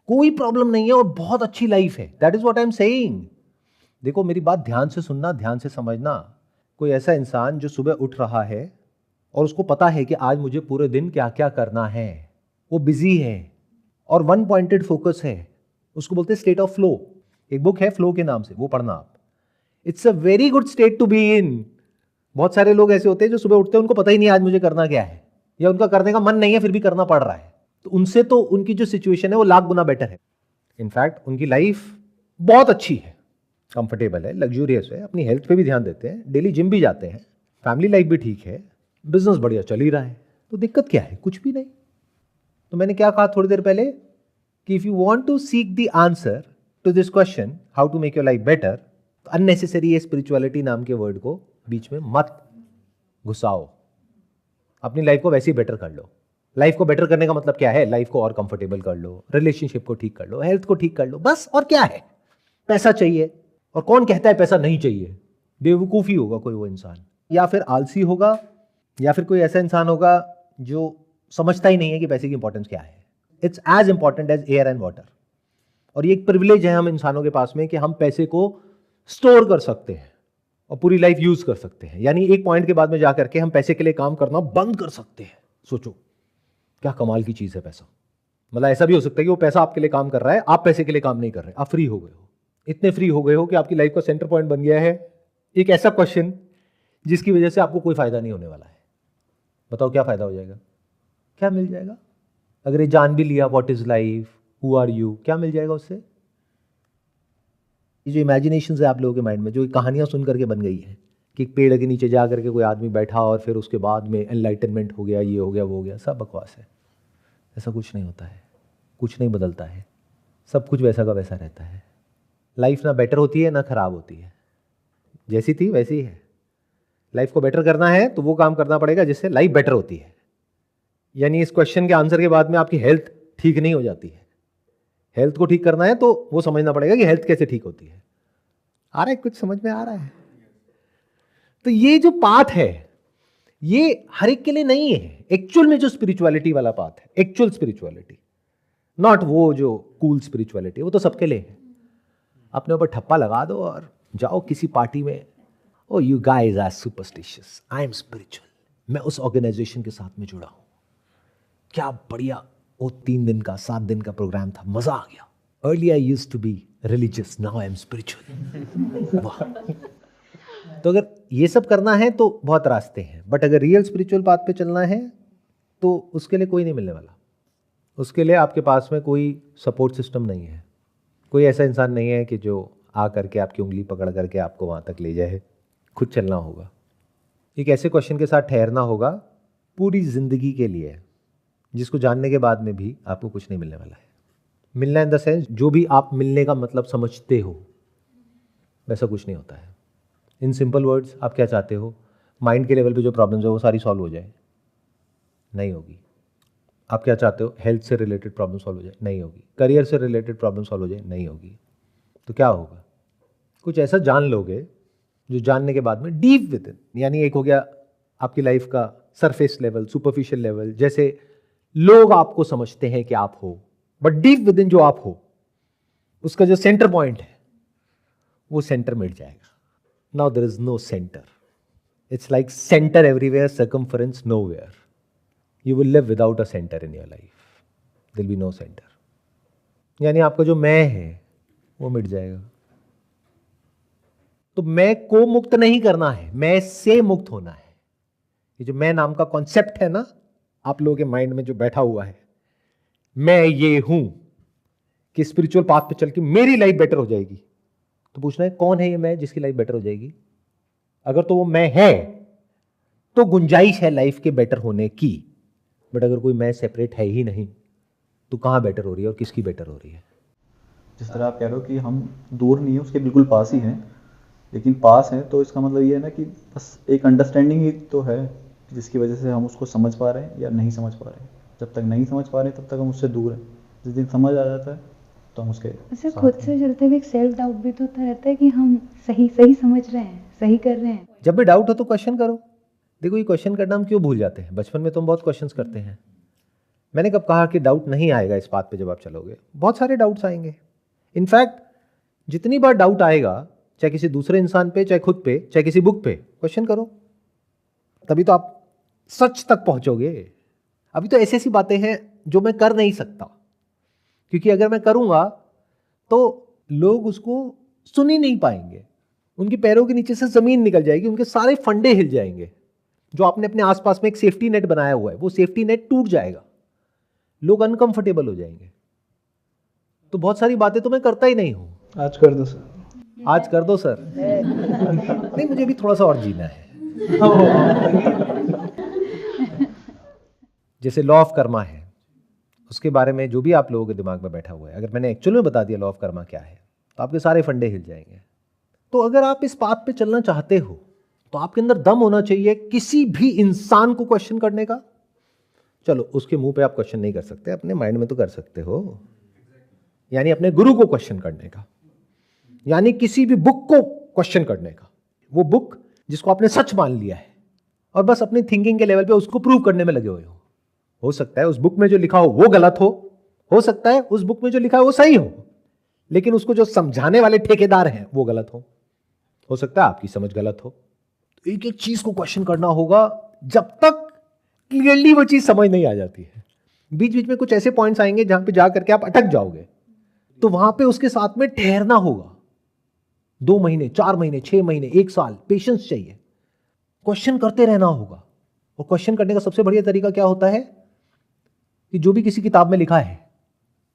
कोई प्रॉब्लम नहीं है और बहुत अच्छी लाइफ है। That is what I am saying. देखो मेरी बात ध्यान से सुनना, ध्यान से समझना। कोई ऐसा इंसान जो सुबह उठ रहा है और उसको पता है कि आज मुझे पूरे दिन क्या क्या करना है, वो बिजी है और 1 पॉइंटेड फोकस है, उसको बोलते हैं स्टेट ऑफ फ्लो। एक बुक है फ्लो के नाम से, वो पढ़ना आप। It's a very good state to be in. बहुत सारे लोग ऐसे होते हैं जो सुबह उठते हैं उनको पता ही नहीं आज मुझे करना क्या है, या उनका करने का मन नहीं है फिर भी करना पड़ रहा है। तो उनसे तो उनकी जो सिचुएशन है वो लाख गुना बेटर है। इनफैक्ट उनकी लाइफ बहुत अच्छी है, कंफर्टेबल है, लग्जूरियस है, अपनी हेल्थ पे भी ध्यान देते हैं, डेली जिम भी जाते हैं, फैमिली लाइफ भी ठीक है, बिजनेस बढ़िया चल ही रहा है। तो दिक्कत क्या है? कुछ भी नहीं। तो मैंने क्या कहा थोड़ी देर पहले कि if you want to seek the answer to this question how to make your life better, तो अननेसेसरी ये स्पिरिचुअलिटी नाम के वर्ड को बीच में मत घुसाओ। अपनी लाइफ को वैसे ही बेटर कर लो। लाइफ को बेटर करने का मतलब क्या है? लाइफ को और कंफर्टेबल कर लो, रिलेशनशिप को ठीक कर लो, हेल्थ को ठीक कर लो, बस। और क्या है? पैसा चाहिए, और कौन कहता है पैसा नहीं चाहिए? बेवकूफ़ी होगा कोई वो इंसान, या फिर आलसी होगा, या फिर कोई ऐसा इंसान होगा जो समझता ही नहीं है कि पैसे की इंपॉर्टेंस क्या है। It's as important as air and water. और ये एक प्रिविलेज है हम इंसानों के पास में कि हम पैसे को स्टोर कर सकते हैं और पूरी लाइफ यूज कर सकते हैं। यानी एक पॉइंट के बाद में जाकर के हम पैसे के लिए काम करना बंद कर सकते हैं। सोचो क्या कमाल की चीज है पैसा। मतलब ऐसा भी हो सकता है कि वो पैसा आपके लिए काम कर रहा है, आप पैसे के लिए काम नहीं कर रहे, आप फ्री हो गए हो, इतने फ्री हो गए हो कि आपकी लाइफ का सेंटर पॉइंट बन गया है एक ऐसा क्वेश्चन जिसकी वजह से आपको कोई फायदा नहीं होने वाला है। बताओ क्या फायदा हो जाएगा? क्या मिल जाएगा? अगर ये जान भी लिया what is life, who are you, क्या मिल जाएगा उससे? ये जो इमेजिनेशन है आप लोगों के माइंड में, जो कहानियां सुन करके बन गई है कि एक पेड़ के नीचे जा करके कोई आदमी बैठा और फिर उसके बाद में एनलाइटनमेंट हो गया, ये हो गया, वो हो गया, सब बकवास है। ऐसा कुछ नहीं होता है, कुछ नहीं बदलता है, सब कुछ वैसा का वैसा रहता है। लाइफ ना बेटर होती है ना खराब होती है, जैसी थी वैसी ही है। लाइफ को बेटर करना है तो वो काम करना पड़ेगा जिससे लाइफ बेटर होती है। यानी इस क्वेश्चन के आंसर के बाद में आपकी हेल्थ ठीक नहीं हो जाती है। हेल्थ को ठीक करना है तो वो समझना पड़ेगा कि हेल्थ कैसे ठीक होती है। आ रहा है? कुछ समझ में आ रहा है? तो ये जो पाथ है ये हर एक के लिए नहीं है। एक्चुअल में जो स्पिरिचुअलिटी वाला पाथ है, एक्चुअल स्पिरिचुअलिटी, नॉट वो जो कूल स्पिरिचुअलिटी, वो तो सबके लिए है। अपने ऊपर ठप्पा लगा दो और जाओ किसी पार्टी में, oh you guys are superstitious, I am spiritual, मैं उस ऑर्गेनाइजेशन के साथ में जुड़ा हूं, क्या बढ़िया, वो 3 दिन का 7 दिन का प्रोग्राम था, मजा आ गया। Early I used to be religious, now I am spiritual. वाह। तो अगर ये सब करना है तो बहुत रास्ते हैं, बट अगर रियल स्पिरिचुअल पाथ पे चलना है तो उसके लिए कोई नहीं मिलने वाला। उसके लिए आपके पास में कोई सपोर्ट सिस्टम नहीं है, कोई ऐसा इंसान नहीं है कि जो आ करके आपकी उंगली पकड़ करके आपको वहाँ तक ले जाए। खुद चलना होगा। एक ऐसे क्वेश्चन के साथ ठहरना होगा पूरी ज़िंदगी के लिए, जिसको जानने के बाद में भी आपको कुछ नहीं मिलने वाला है। मिलना इन द सेंस जो भी आप मिलने का मतलब समझते हो वैसा कुछ नहीं होता है। इन सिंपल वर्ड्स, आप क्या चाहते हो? माइंड के लेवल पे जो प्रॉब्लम्स है वो सारी सॉल्व हो जाए? नहीं होगी। आप क्या चाहते हो? हेल्थ से रिलेटेड प्रॉब्लम सॉल्व हो जाए? नहीं होगी। करियर से रिलेटेड प्रॉब्लम सॉल्व हो जाए? नहीं होगी। तो क्या होगा? कुछ ऐसा जान लोगे जो जानने के बाद में डीप विद इन, यानी एक हो गया आपकी लाइफ का सरफेस लेवल, सुपरफिशियल लेवल, जैसे लोग आपको समझते हैं कि आप हो, बट डीप विद इन जो आप हो उसका जो सेंटर पॉइंट है वो सेंटर मिट जाएगा। Now there is no centre, it's like centre everywhere, circumference nowhere. You will live without a centre in your life, there will be no centre. यानी आपका जो मैं है वो मिट जाएगा। तो मैं को मुक्त नहीं करना है, मैं से मुक्त होना है। ये जो मैं नाम का कॉन्सेप्ट है ना आप लोगों के माइंड में जो बैठा हुआ है, मैं ये हूं कि स्पिरिचुअल पाथ पे चल के मेरी लाइफ बेटर हो जाएगी। तो पूछना है कौन है ये मैं जिसकी लाइफ बेटर हो जाएगी? अगर तो वो मैं है तो गुंजाइश है लाइफ के बेटर होने की, बट अगर कोई मैं सेपरेट है ही नहीं तो कहां बेटर हो रही है और किसकी बेटर हो रही है? जिस तरह आप कह रहे हो कि हम दूर नहीं है, उसके बिल्कुल पास ही हैं, लेकिन पास हैं तो इसका मतलब ये है ना कि बस एक अंडरस्टैंडिंग ही तो है जिसकी वजह से हम उसको समझ पा रहे हैं या नहीं समझ पा रहे हैं। जब तक नहीं समझ पा रहे तब तक हम उससे दूर हैं। जिस दिन समझ आ जाता है तो हम उसके ऐसे साथ खुद हैं। से चलते हुए एक सेल्फ डाउट भी तो होता रहता है कि हम सही सही समझ रहे हैं, सही कर रहे हैं। जब भी डाउट हो तो क्वेश्चन करो। देखो ये क्वेश्चन करना हम क्यों भूल जाते हैं? बचपन में तो हम बहुत क्वेश्चंस करते हैं। मैंने कब कहा कि डाउट नहीं आएगा इस बात पे? जब आप चलोगे बहुत सारे डाउट्स आएंगे। इनफैक्ट जितनी बार डाउट आएगा, चाहे किसी दूसरे इंसान पे, चाहे खुद पे, चाहे किसी बुक पे, क्वेश्चन करो, तभी तो आप सच तक पहुंचोगे। अभी तो ऐसी ऐसी बातें हैं जो मैं कर नहीं सकता, क्योंकि अगर मैं करूंगा तो लोग उसको सुन ही नहीं पाएंगे। उनके पैरों के नीचे से जमीन निकल जाएगी, उनके सारे फंडे हिल जाएंगे। जो आपने अपने आसपास में एक सेफ्टी नेट बनाया हुआ है वो सेफ्टी नेट टूट जाएगा, लोग अनकंफर्टेबल हो जाएंगे। तो बहुत सारी बातें तो मैं करता ही नहीं हूं। आज कर दो सर। आज कर दो सर। नहीं, मुझे भी थोड़ा सा और जीना है। जैसे लॉ ऑफ कर्मा है, उसके बारे में जो भी आप लोगों के दिमाग में बैठा हुआ है, अगर मैंने एक्चुअल में बता दिया लॉ ऑफ कर्मा क्या है तो आपके सारे फंडे हिल जाएंगे। तो अगर आप इस पाथ पे चलना चाहते हो तो आपके अंदर दम होना चाहिए किसी भी इंसान को क्वेश्चन करने का। चलो उसके मुंह पे आप क्वेश्चन नहीं कर सकते, अपने माइंड में तो कर सकते हो, यानी अपने गुरु को क्वेश्चन करने का, यानी किसी भी बुक को क्वेश्चन करने का। वो बुक जिसको आपने सच मान लिया है और बस अपनी थिंकिंग के लेवल पे उसको प्रूव करने में लगे हुए हो सकता है उस बुक में जो लिखा हो गलत हो सकता है उस बुक में जो लिखा है वो सही हो, लेकिन उसको जो समझाने वाले ठेकेदार हैं वो गलत हो सकता है आपकी समझ गलत हो। तो एक एक चीज को क्वेश्चन करना होगा जब तक क्लियरली वो चीज समझ नहीं आ जाती है। बीच बीच में कुछ ऐसे पॉइंट्स आएंगे जहां पे जा करके आप अटक जाओगे, तो वहां पे उसके साथ में ठहरना होगा। 2 महीने, 4 महीने, 6 महीने, 1 साल पेशेंस चाहिए, क्वेश्चन करते रहना होगा। और क्वेश्चन करने का सबसे बढ़िया तरीका क्या होता है कि जो भी किसी किताब में लिखा है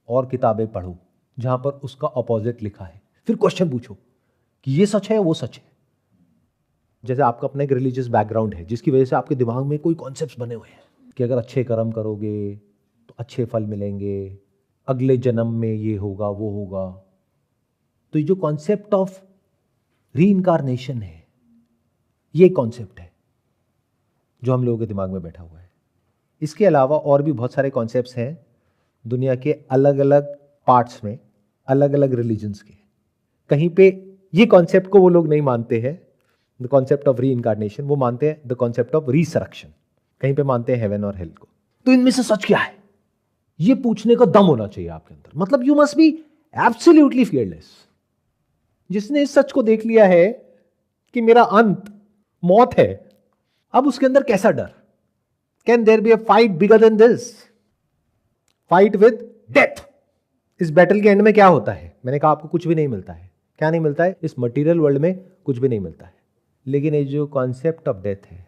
और किताबें पढ़ो जहां पर उसका अपोजिट लिखा है, फिर क्वेश्चन पूछो कि ये सच है वो सच है। जैसे आपका अपना एक रिलीजियस बैकग्राउंड है जिसकी वजह से आपके दिमाग में कोई कॉन्सेप्ट्स बने हुए हैं कि अगर अच्छे कर्म करोगे तो अच्छे फल मिलेंगे, अगले जन्म में ये होगा वो होगा। तो ये जो कॉन्सेप्ट ऑफ रीइंकारनेशन है, ये कॉन्सेप्ट है जो हम लोगों के दिमाग में बैठा हुआ है। इसके अलावा और भी बहुत सारे कॉन्सेप्ट्स हैं दुनिया के अलग अलग पार्ट्स में, अलग अलग रिलीजन्स के। कहीं पे ये कॉन्सेप्ट को वो लोग नहीं मानते हैं, द कॉन्सेप्ट ऑफ रीइंकारनेशन, वो मानते हैं द कॉन्सेप्ट ऑफ रिसरेक्शन। कहीं पे मानते हैं हेवन और हेल को। तो इनमें से सच क्या है, ये पूछने का दम होना चाहिए आपके अंदर। मतलब you must be absolutely fearless. जिसने इस सच को देख लिया है कि मेरा अंत मौत है, अब उसके अंदर कैसा डर? Can there be a fight bigger than this? Fight with death. इस बैटल के एंड में क्या होता है? मैंने कहा आपको कुछ भी नहीं मिलता है। क्या नहीं मिलता है? इस मटेरियल वर्ल्ड में कुछ भी नहीं मिलता है, लेकिन ये जो कॉन्सेप्ट ऑफ डेथ है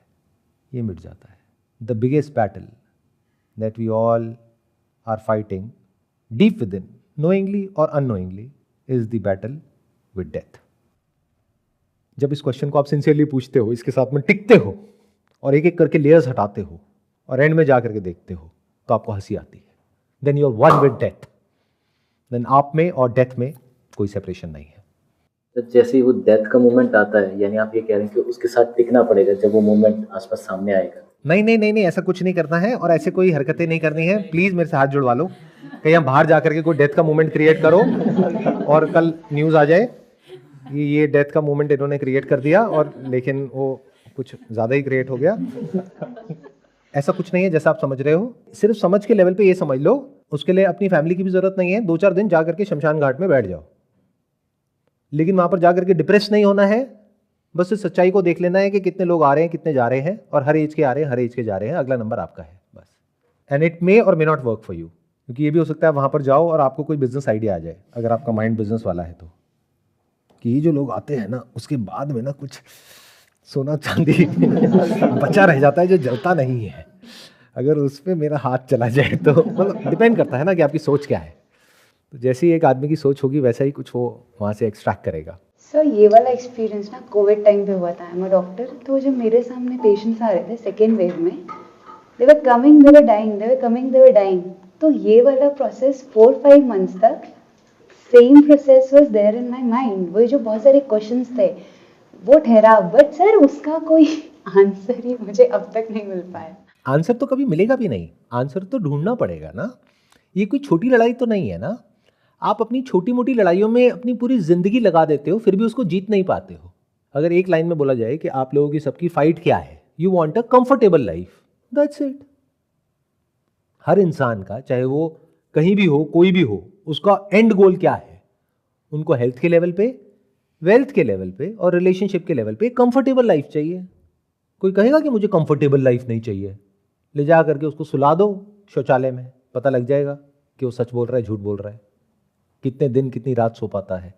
ये मिट जाता है। The biggest battle that we all are fighting deep within, knowingly और unknowingly, is the battle with death. जब इस क्वेश्चन को आप सिंसियरली पूछते हो, इसके साथ में टिकते हो और एक एक करके लेयर्स हटाते हो और एंड में जाकर के देखते हो तो आपको हंसी आती है। Then you are one with death. देन आप में और डेथ में कोई सेपरेशन नहीं है। तो जैसे ही वो डेथ का मोमेंट आता है, यानी आप ये कह रहे हैं कि उसके साथ टिकना पड़ेगा जब वो मोमेंट आसपास सामने आएगा? नहीं नहीं नहीं नहीं, ऐसा कुछ नहीं करना है और ऐसे कोई हरकतें नहीं करनी है। प्लीज मेरे से हाथ जुड़वा लो। कहीं हम बाहर जाकर के कोई डेथ का मोमेंट क्रिएट करो और कल न्यूज आ जाए कि ये डेथ का मोमेंट इन्होंने क्रिएट कर दिया, और लेकिन वो कुछ ज्यादा ही क्रिएट हो गया। ऐसा कुछ नहीं है जैसा आप समझ रहे हो। सिर्फ समझ के लेवल पे ये समझ लो, उसके लिए अपनी फैमिली की भी जरूरत नहीं है। 2-4 दिन जाकर के शमशान घाट में बैठ जाओ, लेकिन वहां पर जाकर के डिप्रेस नहीं होना है। बस इस सच्चाई को देख लेना है कि कितने लोग आ रहे हैं, कितने जा रहे हैं, और हर एज के आ रहे हैं, हर एज के जा रहे हैं। अगला नंबर आपका है बस। एंड इट मे और may not work for you, क्योंकि ये भी हो सकता है वहां पर जाओ और आपको कोई बिजनेस आइडिया आ जाए, अगर आपका माइंड बिजनेस वाला है तो, कि ये जो लोग आते हैं ना उसके बाद में ना कुछ सोना चांदी बचा रह जाता है जो जलता नहीं है। अगर उस पर मेरा हाथ चला जाए तो, मतलब डिपेंड करता है ना कि आपकी सोच क्या है। तो जैसी एक आदमी की सोच होगी वैसा ही कुछ वो वहाँ से एक्सट्रैक्ट करेगा। सर ये वाला एक्सपीरियंस ना कोविड टाइम पे हुआ था। I am a doctor. तो जो मेरे सामने पेशेंट्स आ रहे थे सेकेंड वेव में, they were coming, they were dying, they were coming, they were dying. तो ये वाला प्रोसेस 4-5 मंथ्स तक same process was there in my mind. वो जो बहुत सारे क्वेश्चंस थे वो ठहरा, बट सर उसका कोई आंसर ही मुझे अब तक नहीं मिल पाया। आंसर तो कभी मिलेगा भी नहीं, आंसर तो ढूंढना पड़ेगा ना। ये कोई छोटी लड़ाई तो नहीं है ना। आप अपनी छोटी मोटी लड़ाइयों में अपनी पूरी जिंदगी लगा देते हो, फिर भी उसको जीत नहीं पाते हो। अगर एक लाइन में बोला जाए कि आप लोगों की सबकी फाइट क्या है, you want a comfortable life, that's it. हर इंसान का, चाहे वो कहीं भी हो, कोई भी हो, उसका एंड गोल क्या है? उनको हेल्थ के लेवल पे, वेल्थ के लेवल पे और रिलेशनशिप के लेवल पे कंफर्टेबल लाइफ चाहिए। कोई कहेगा कि मुझे कंफर्टेबल लाइफ नहीं चाहिए, ले जा करके उसको सुला दो शौचालय में, पता लग जाएगा कि वो सच बोल रहा है झूठ बोल रहा है, कितने दिन कितनी रात सो पाता है।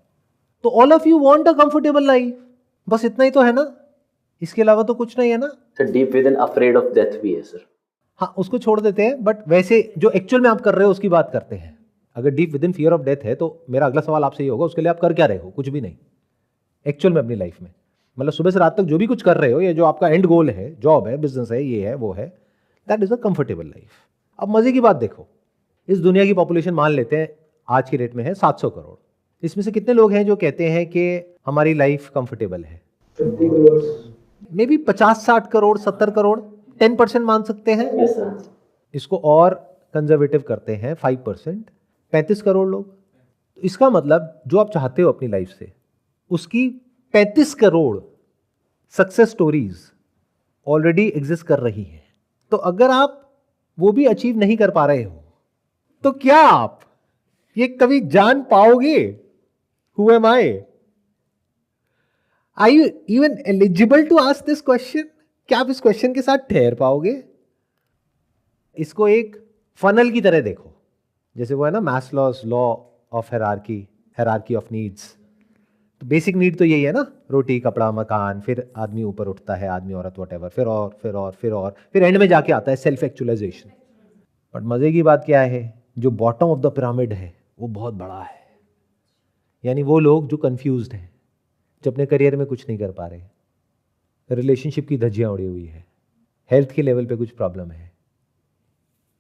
तो all of you want a comfortable life, बस इतना ही तो है ना, इसके अलावा तो कुछ नहीं है ना। Sir deep with in afraid of death भी है सर। हाँ, उसको छोड़ देते हैं, बट वैसे जो एक्चुअल में आप कर रहे हो उसकी बात करते हैं। अगर deep with in fear of death है तो मेरा अगला सवाल आपसे ये होगा, उसके लिए आप कर क्या रहे हो? कुछ भी नहीं एक्चुअल में अपनी लाइफ में। मतलब सुबह से रात तक जो भी कुछ कर रहे हो, या जो आपका एंड गोल है, जॉब है, बिजनेस है, ये है, वो है, that is a comfortable life. अब मजे की बात देखो, इस दुनिया की पॉपुलेशन मान लेते हैं आज की रेट में है 700 करोड़। इसमें से कितने लोग हैं जो कहते हैं कि हमारी लाइफ कंफर्टेबल है? 50 करोड़। मे बी 50-60 करोड़, 70 करोड़, 10% मान सकते हैं। Yes sir. इसको और कंजर्वेटिव करते हैं 5%, 35 करोड़ लोग। तो इसका मतलब जो आप चाहते हो अपनी लाइफ से, उसकी 35 crore success stories already exist कर रही हैं। तो अगर आप वो भी अचीव नहीं कर पा रहे हो, तो क्या आप ये कभी जान पाओगे? Who am I? Are you even eligible to ask this question? क्या आप इस क्वेश्चन के साथ ठहर पाओगे? इसको एक फनल की तरह देखो, जैसे वो है ना Maslow's law of hierarchy of needs. तो बेसिक नीड तो यही है ना, रोटी, कपड़ा, मकान, फिर आदमी ऊपर उठता है, आदमी, औरत, व्हाटएवर, फिर एंड में जाके आता है सेल्फ एक्चुअलाइजेशन। बट मजे की बात क्या है, जो बॉटम ऑफ द पिरामिड है वो बहुत बड़ा है। यानी वो लोग जो कंफ्यूज्ड हैं, जो अपने करियर में कुछ नहीं कर पा रहे, रिलेशनशिप की धज्जियां उड़ी हुई है, हेल्थ के लेवल पे कुछ प्रॉब्लम है,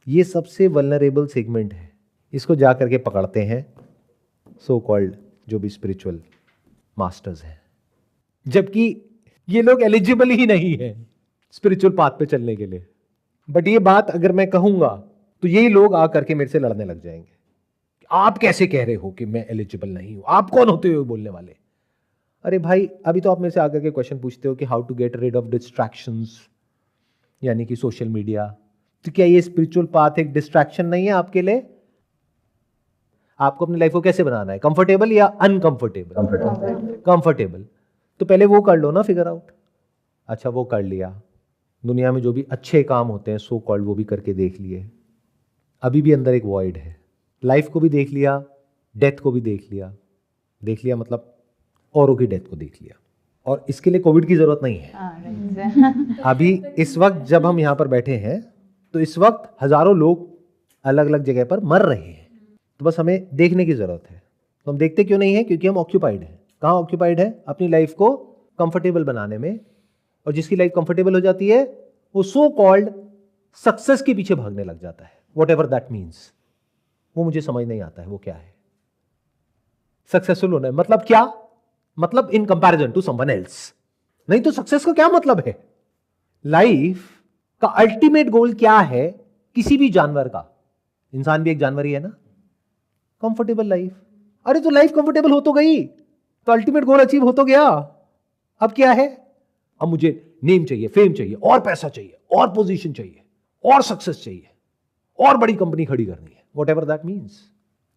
ये सबसे वल्नरेबल सेगमेंट है। इसको जा करके पकड़ते हैं सो कॉल्ड जो भी स्पिरिचुअल मास्टर्स हैं, जबकि ये लोग एलिजिबल ही नहीं है स्पिरिचुअल पाथ पे चलने के लिए। बट ये बात अगर मैं कहूंगा तो यही लोग आ करके मेरे से लड़ने लग जाएंगे। आप कैसे कह रहे हो कि मैं एलिजिबल नहीं हूं? आप कौन होते हो बोलने वाले? अरे भाई, अभी तो आप मेरे से आकर के क्वेश्चन पूछते हो कि how to get rid of distractions, यानी कि सोशल मीडिया। तो क्या ये स्पिरिचुअल पाथ एक डिस्ट्रैक्शन नहीं है आपके लिए? आपको अपनी लाइफ को कैसे बनाना है, कंफर्टेबल या अनकंफर्टेबल? कंफर्टेबल। तो पहले वो कर लो ना, फिगर आउट। अच्छा, वो कर लिया, दुनिया में जो भी अच्छे काम होते हैं सो कॉल्ड वो भी करके देख लिए, अभी भी अंदर एक वॉइड है। लाइफ को भी देख लिया, डेथ को भी देख लिया मतलब औरों की डेथ को देख लिया। और इसके लिए कोविड की जरूरत नहीं है। अभी इस वक्त जब हम यहां पर बैठे हैं तो इस वक्त हजारों लोग अलग अलग जगह पर मर रहे हैं, तो बस हमें देखने की जरूरत है। तो हम देखते क्यों नहीं है? क्योंकि हम ऑक्यूपाइड हैं। कहाँ ऑक्यूपाइड है? अपनी लाइफ को कंफर्टेबल बनाने में। और जिसकी लाइफ कंफर्टेबल हो जाती है वो सो कॉल्ड सक्सेस के पीछे भागने लग जाता है, वॉट एवर दैट मीन्स। वो मुझे समझ नहीं आता है वो क्या है। सक्सेसफुल होना है मतलब क्या? मतलब in comparison to someone else. नहीं तो सक्सेस का क्या मतलब है? लाइफ का अल्टीमेट गोल क्या है किसी भी जानवर का? इंसान भी एक जानवर ही है ना। Comfortable life. अरे तो लाइफ कंफर्टेबल हो तो गई, तो अल्टीमेट गोल अचीव हो तो गया। अब क्या है? अब मुझे नेम चाहिए, फेम चाहिए, और पैसा चाहिए, और पोजीशन चाहिए, और सक्सेस चाहिए, और बड़ी कंपनी खड़ी करनी है, वॉट एवर दैट मीन्स।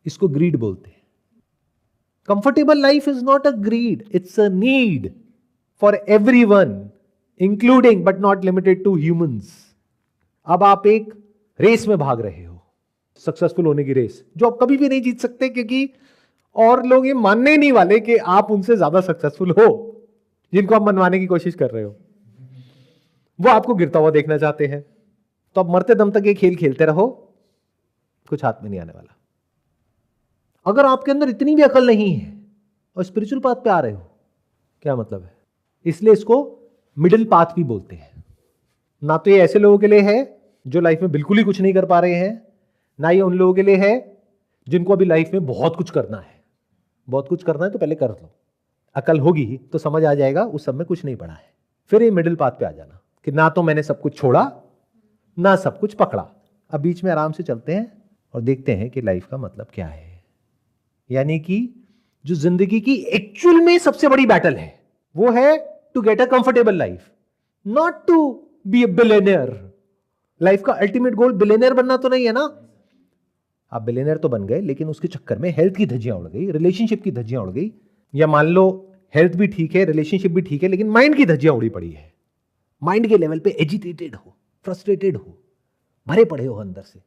इसको ग्रीड बोलते हैं। Comfortable life is not a greed, it's a need for everyone, including but not limited to humans. अब आप एक रेस में भाग रहे हो, सक्सेसफुल होने की रेस, जो आप कभी भी नहीं जीत सकते, क्योंकि और लोग ये मानने ही नहीं वाले कि आप उनसे ज्यादा सक्सेसफुल हो। जिनको आप मनवाने की कोशिश कर रहे हो वो आपको गिरता हुआ देखना चाहते हैं। तो अब मरते दम तक ये खेल खेलते रहो, कुछ हाथ में नहीं आने वाला। अगर आपके अंदर इतनी भी अकल नहीं है और स्पिरिचुअल पाथ पे आ रहे हो, क्या मतलब है? इसलिए इसको मिडिल पाथ भी बोलते हैं। ना तो ये ऐसे लोगों के लिए है जो लाइफ में बिल्कुल ही कुछ नहीं कर पा रहे हैं, ना ये उन लोगों के लिए है जिनको अभी लाइफ में बहुत कुछ करना है। बहुत कुछ करना है तो पहले कर लो, अकल होगी तो समझ आ जाएगा उस सब में कुछ नहीं पड़ा है। फिर ये मिडिल पाथ पे आ जाना कि ना तो मैंने सब कुछ छोड़ा ना सब कुछ पकड़ा। अब बीच में आराम से चलते हैं और देखते हैं कि लाइफ का मतलब क्या है। यानी कि जो जिंदगी की एक्चुअल में सबसे बड़ी बैटल है वो है to get a comfortable life, not to be a billionaire. Life का अल्टीमेट गोल बिलियनियर बनना तो नहीं है ना। आप बिलियनियर तो बन गए, लेकिन उसके चक्कर में हेल्थ की धज्जियां उड़ गई, रिलेशनशिप की धज्जियां उड़ गई, या मान लो हेल्थ भी ठीक है, रिलेशनशिप भी ठीक है, लेकिन माइंड की धज्जियां उड़ी पड़ी है। माइंड के लेवल पे एजिटेटेड हो, फ्रस्ट्रेटेड हो, भरे पड़े हो अंदर से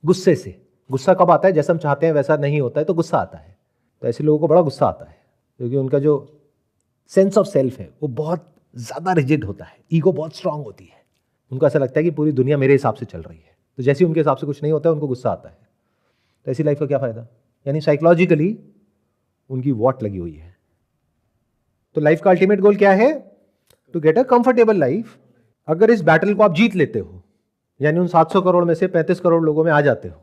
गुस्से से। गुस्सा कब आता है? जैसा हम चाहते हैं वैसा नहीं होता है तो गुस्सा आता है। तो ऐसे लोगों को बड़ा गुस्सा आता है, क्योंकि उनका जो सेंस ऑफ सेल्फ है वो बहुत ज़्यादा रिजिड होता है, ईगो बहुत स्ट्रांग होती है, उनको ऐसा लगता है कि पूरी दुनिया मेरे हिसाब से चल रही है, तो जैसे ही उनके हिसाब से कुछ नहीं होता है उनको गुस्सा आता है। तो ऐसी लाइफ का क्या फ़ायदा? यानी साइकोलॉजिकली उनकी वॉट लगी हुई है। तो लाइफ का अल्टीमेट गोल क्या है? To get a comfortable life. अगर इस बैटल को आप जीत लेते हो, यानी उन 700 करोड़ में से 35 करोड़ लोगों में आ जाते हो,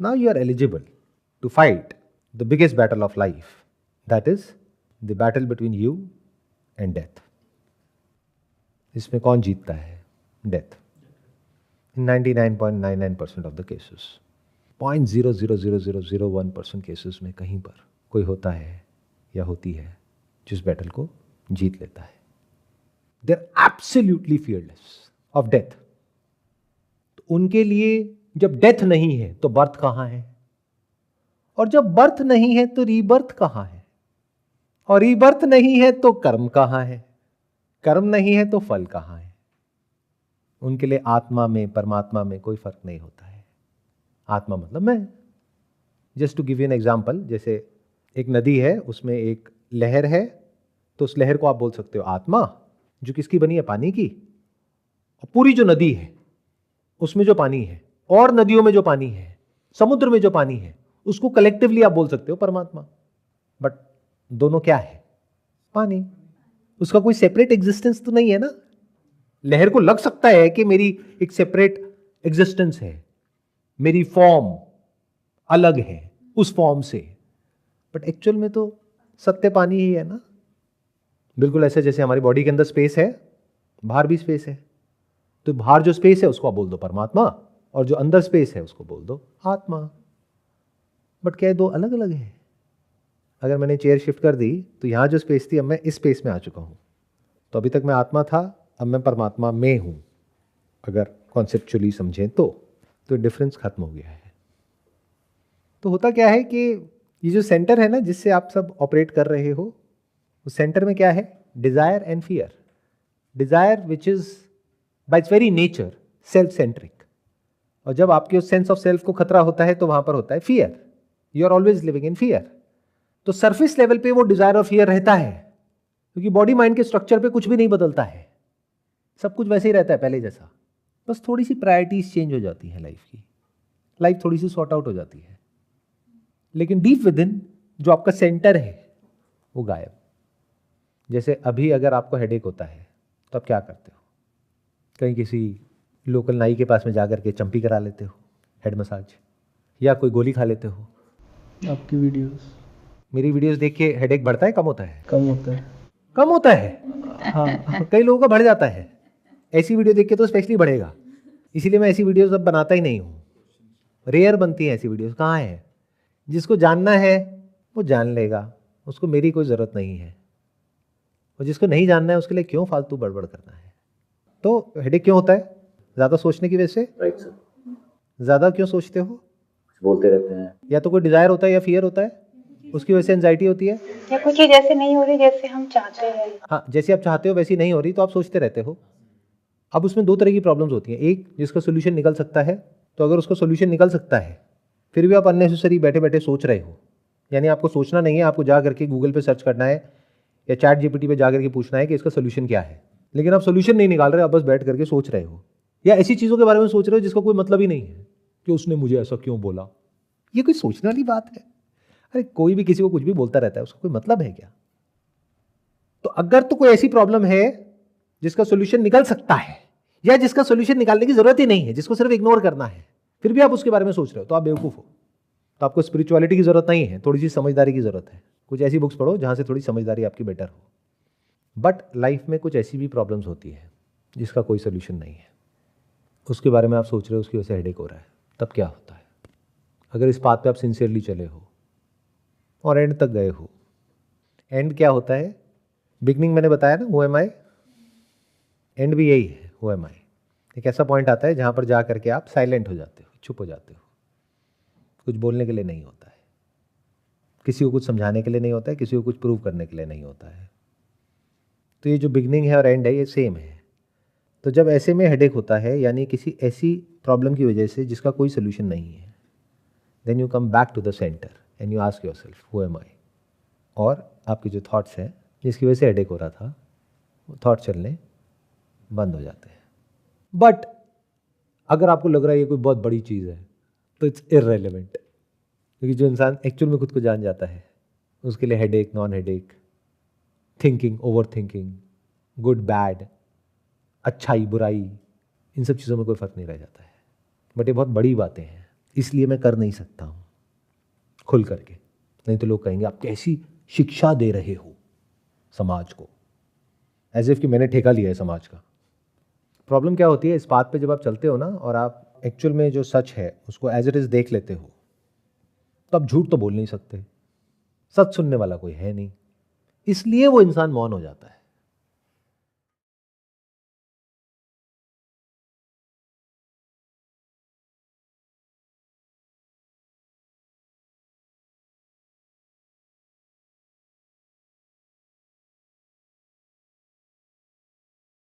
now you are eligible to fight the biggest battle of life, that is the battle between you and death. इसमें कौन जीतता है? Death. In 99.99% of the cases, 0.00001% cases में कहीं पर कोई होता है या होती है जिस बैटल को जीत लेता है। They are absolutely fearless of death. तो उनके लिए जब डेथ नहीं है तो बर्थ कहां है, और जब बर्थ नहीं है तो रीबर्थ कहां है, और रीबर्थ नहीं है तो कर्म कहां है, कर्म नहीं है तो फल कहां है। उनके लिए आत्मा में परमात्मा में कोई फर्क नहीं होता है। आत्मा मतलब मैं। Just to give you an example, जैसे एक नदी है, उसमें एक लहर है, तो उस लहर को आप बोल सकते हो आत्मा, जो किसकी बनी है? पानी की। और पूरी जो नदी है उसमें जो पानी है, और नदियों में जो पानी है, समुद्र में जो पानी है, उसको कलेक्टिवली आप बोल सकते हो परमात्मा। बट दोनों क्या है? पानी। उसका कोई सेपरेट एग्जिस्टेंस तो नहीं है ना। लहर को लग सकता है कि मेरी एक सेपरेट एग्जिस्टेंस है, मेरी फॉर्म अलग है उस फॉर्म से, बट एक्चुअल में तो सत्य पानी ही है ना। बिल्कुल ऐसे जैसे हमारी बॉडी के अंदर स्पेस है, बाहर भी स्पेस है, तो बाहर जो स्पेस है उसको आप बोल दो परमात्मा, और जो अंदर स्पेस है उसको बोल दो आत्मा। बट क्या दो अलग अलग है? अगर मैंने चेयर शिफ्ट कर दी तो यहां जो स्पेस थी अब मैं इस स्पेस में आ चुका हूं, तो अभी तक मैं आत्मा था, अब मैं परमात्मा में हूं। अगर कॉन्सेप्चुअली समझें तो डिफरेंस खत्म हो गया है। तो होता क्या है कि ये जो सेंटर है ना जिससे आप सब ऑपरेट कर रहे हो, उस सेंटर में क्या है? Desire and fear. Desire which is by its very nature self centric, और जब आपके उस सेंस ऑफ सेल्फ को खतरा होता है तो वहां पर होता है fear. You are always living in fear. तो सरफेस लेवल पे वो डिजायर और फियर रहता है, क्योंकि बॉडी माइंड के स्ट्रक्चर पे कुछ भी नहीं बदलता है, सब कुछ वैसे ही रहता है पहले जैसा। बस थोड़ी सी प्रायोरिटीज चेंज हो जाती है लाइफ की, लाइफ थोड़ी सी सॉर्ट आउट हो जाती है, लेकिन डीप विद इन जो आपका सेंटर है वो गायब। जैसे अभी अगर आपको हेडेक होता है तो आप क्या करते हो? कहीं किसी लोकल नाई के पास में जाकर के चंपी करा लेते हो, हेड मसाज, या कोई गोली खा लेते हो। आपकी वीडियोस मेरी वीडियोस देख के हेडेक बढ़ता है कम होता है? कम होता है। कम होता है। हाँ कई लोगों का बढ़ जाता है। ऐसी वीडियो देख के तो स्पेशली बढ़ेगा, इसीलिए मैं ऐसी वीडियोस अब बनाता ही नहीं हूँ। रेयर बनती हैं ऐसी वीडियोस। कहाँ है? जिसको जानना है वो जान लेगा, उसको मेरी कोई ज़रूरत नहीं है, और जिसको नहीं जानना है उसके लिए क्यों फालतू बड़बड़ करना है। तो हेडेक क्यों होता है? ज़्यादा सोचने की वजह से। Right sir. ज़्यादा क्यों सोचते हो? बोलते रहते हैं। या तो कोई डिज़ायर होता है या फियर होता है, उसकी वजह से एंजाइटी होती है। या कुछ चीज ऐसे नहीं हो रही जैसे हम चाहते हैं। हाँ, जैसे आप चाहते हो वैसी नहीं हो रही तो आप सोचते रहते हो। अब उसमें दो तरह की प्रॉब्लम्स होती हैं। एक जिसका सोल्यूशन निकल सकता है, तो अगर उसका सोल्यूशन निकल सकता है फिर भी आप अननेसेसरी बैठे बैठे सोच रहे हो, यानी आपको सोचना नहीं है, आपको जा करके गूगल पे सर्च करना है या चैट जीपीटी पे जा करके पूछना है कि इसका सोल्यूशन क्या है, लेकिन आप सोल्यूशन नहीं निकाल रहे, आप बस बैठ करके सोच रहे हो, या ऐसी चीज़ों के बारे में सोच रहे हो जिसका कोई मतलब ही नहीं है कि उसने मुझे ऐसा क्यों बोला। ये कोई सोचने वाली बात है? अरे कोई भी किसी को कुछ भी बोलता रहता है, उसका कोई मतलब है क्या? तो अगर तो कोई ऐसी प्रॉब्लम है जिसका सोल्यूशन निकल सकता है, या जिसका सोल्यूशन निकालने की जरूरत ही नहीं है, जिसको सिर्फ इग्नोर करना है, फिर भी आप उसके बारे में सोच रहे हो, तो आप बेवकूफ हो। तो आपको स्पिरिचुअलिटी की जरूरत नहीं है, थोड़ी सी समझदारी की जरूरत है। कुछ ऐसी बुक्स पढ़ो जहां से थोड़ी समझदारी आपकी बेटर हो। बट लाइफ में कुछ ऐसी भी प्रॉब्लम्स होती है जिसका कोई सोल्यूशन नहीं है, उसके बारे में आप सोच रहे हो, उसकी वजह से हेडेक हो रहा है। तब क्या होता है? अगर इस बात पे आप सिंसियरली चले हो और एंड तक गए हो, एंड क्या होता है? बिगनिंग मैंने बताया ना, हु एम आई, एंड भी यही है, हु एम आई। एक ऐसा पॉइंट आता है जहां पर जा करके आप साइलेंट हो जाते हो, चुप हो जाते हो, कुछ बोलने के लिए नहीं होता है, किसी को कुछ समझाने के लिए नहीं होता है, किसी को कुछ प्रूव करने के लिए नहीं होता है। तो ये जो बिगनिंग है और एंड है ये सेम है। तो जब ऐसे में हेडेक होता है, यानी किसी ऐसी प्रॉब्लम की वजह से जिसका कोई सोल्यूशन नहीं है, then you come back to the centre and you ask yourself who am I, और आपके जो थॉट्स हैं जिसकी वजह से हेडेक हो रहा था, वो थॉट चलने बंद हो जाते हैं। बट अगर आपको लग रहा है ये कोई बहुत बड़ी चीज़ है तो इट्स इररेलेवेंट, क्योंकि जो इंसान एक्चुअल में खुद को जान जाता है उसके लिए headache, non headache, thinking, over thinking, good bad, अच्छाई बुराई, इन सब चीज़ों में कोई फ़र्क नहीं रह जाता है। बट ये बहुत बड़ी बातें हैं, इसलिए मैं कर नहीं सकता हूँ खुल करके, नहीं तो लोग कहेंगे आप कैसी शिक्षा दे रहे हो समाज को, एज इफ कि मैंने ठेका लिया है समाज का। प्रॉब्लम क्या होती है इस बात पे, जब आप चलते हो ना और आप एक्चुअल में जो सच है उसको एज इट इज़ देख लेते हो, तो आप झूठ तो बोल नहीं सकते, सच सुनने वाला कोई है नहीं, इसलिए वो इंसान मौन हो जाता है।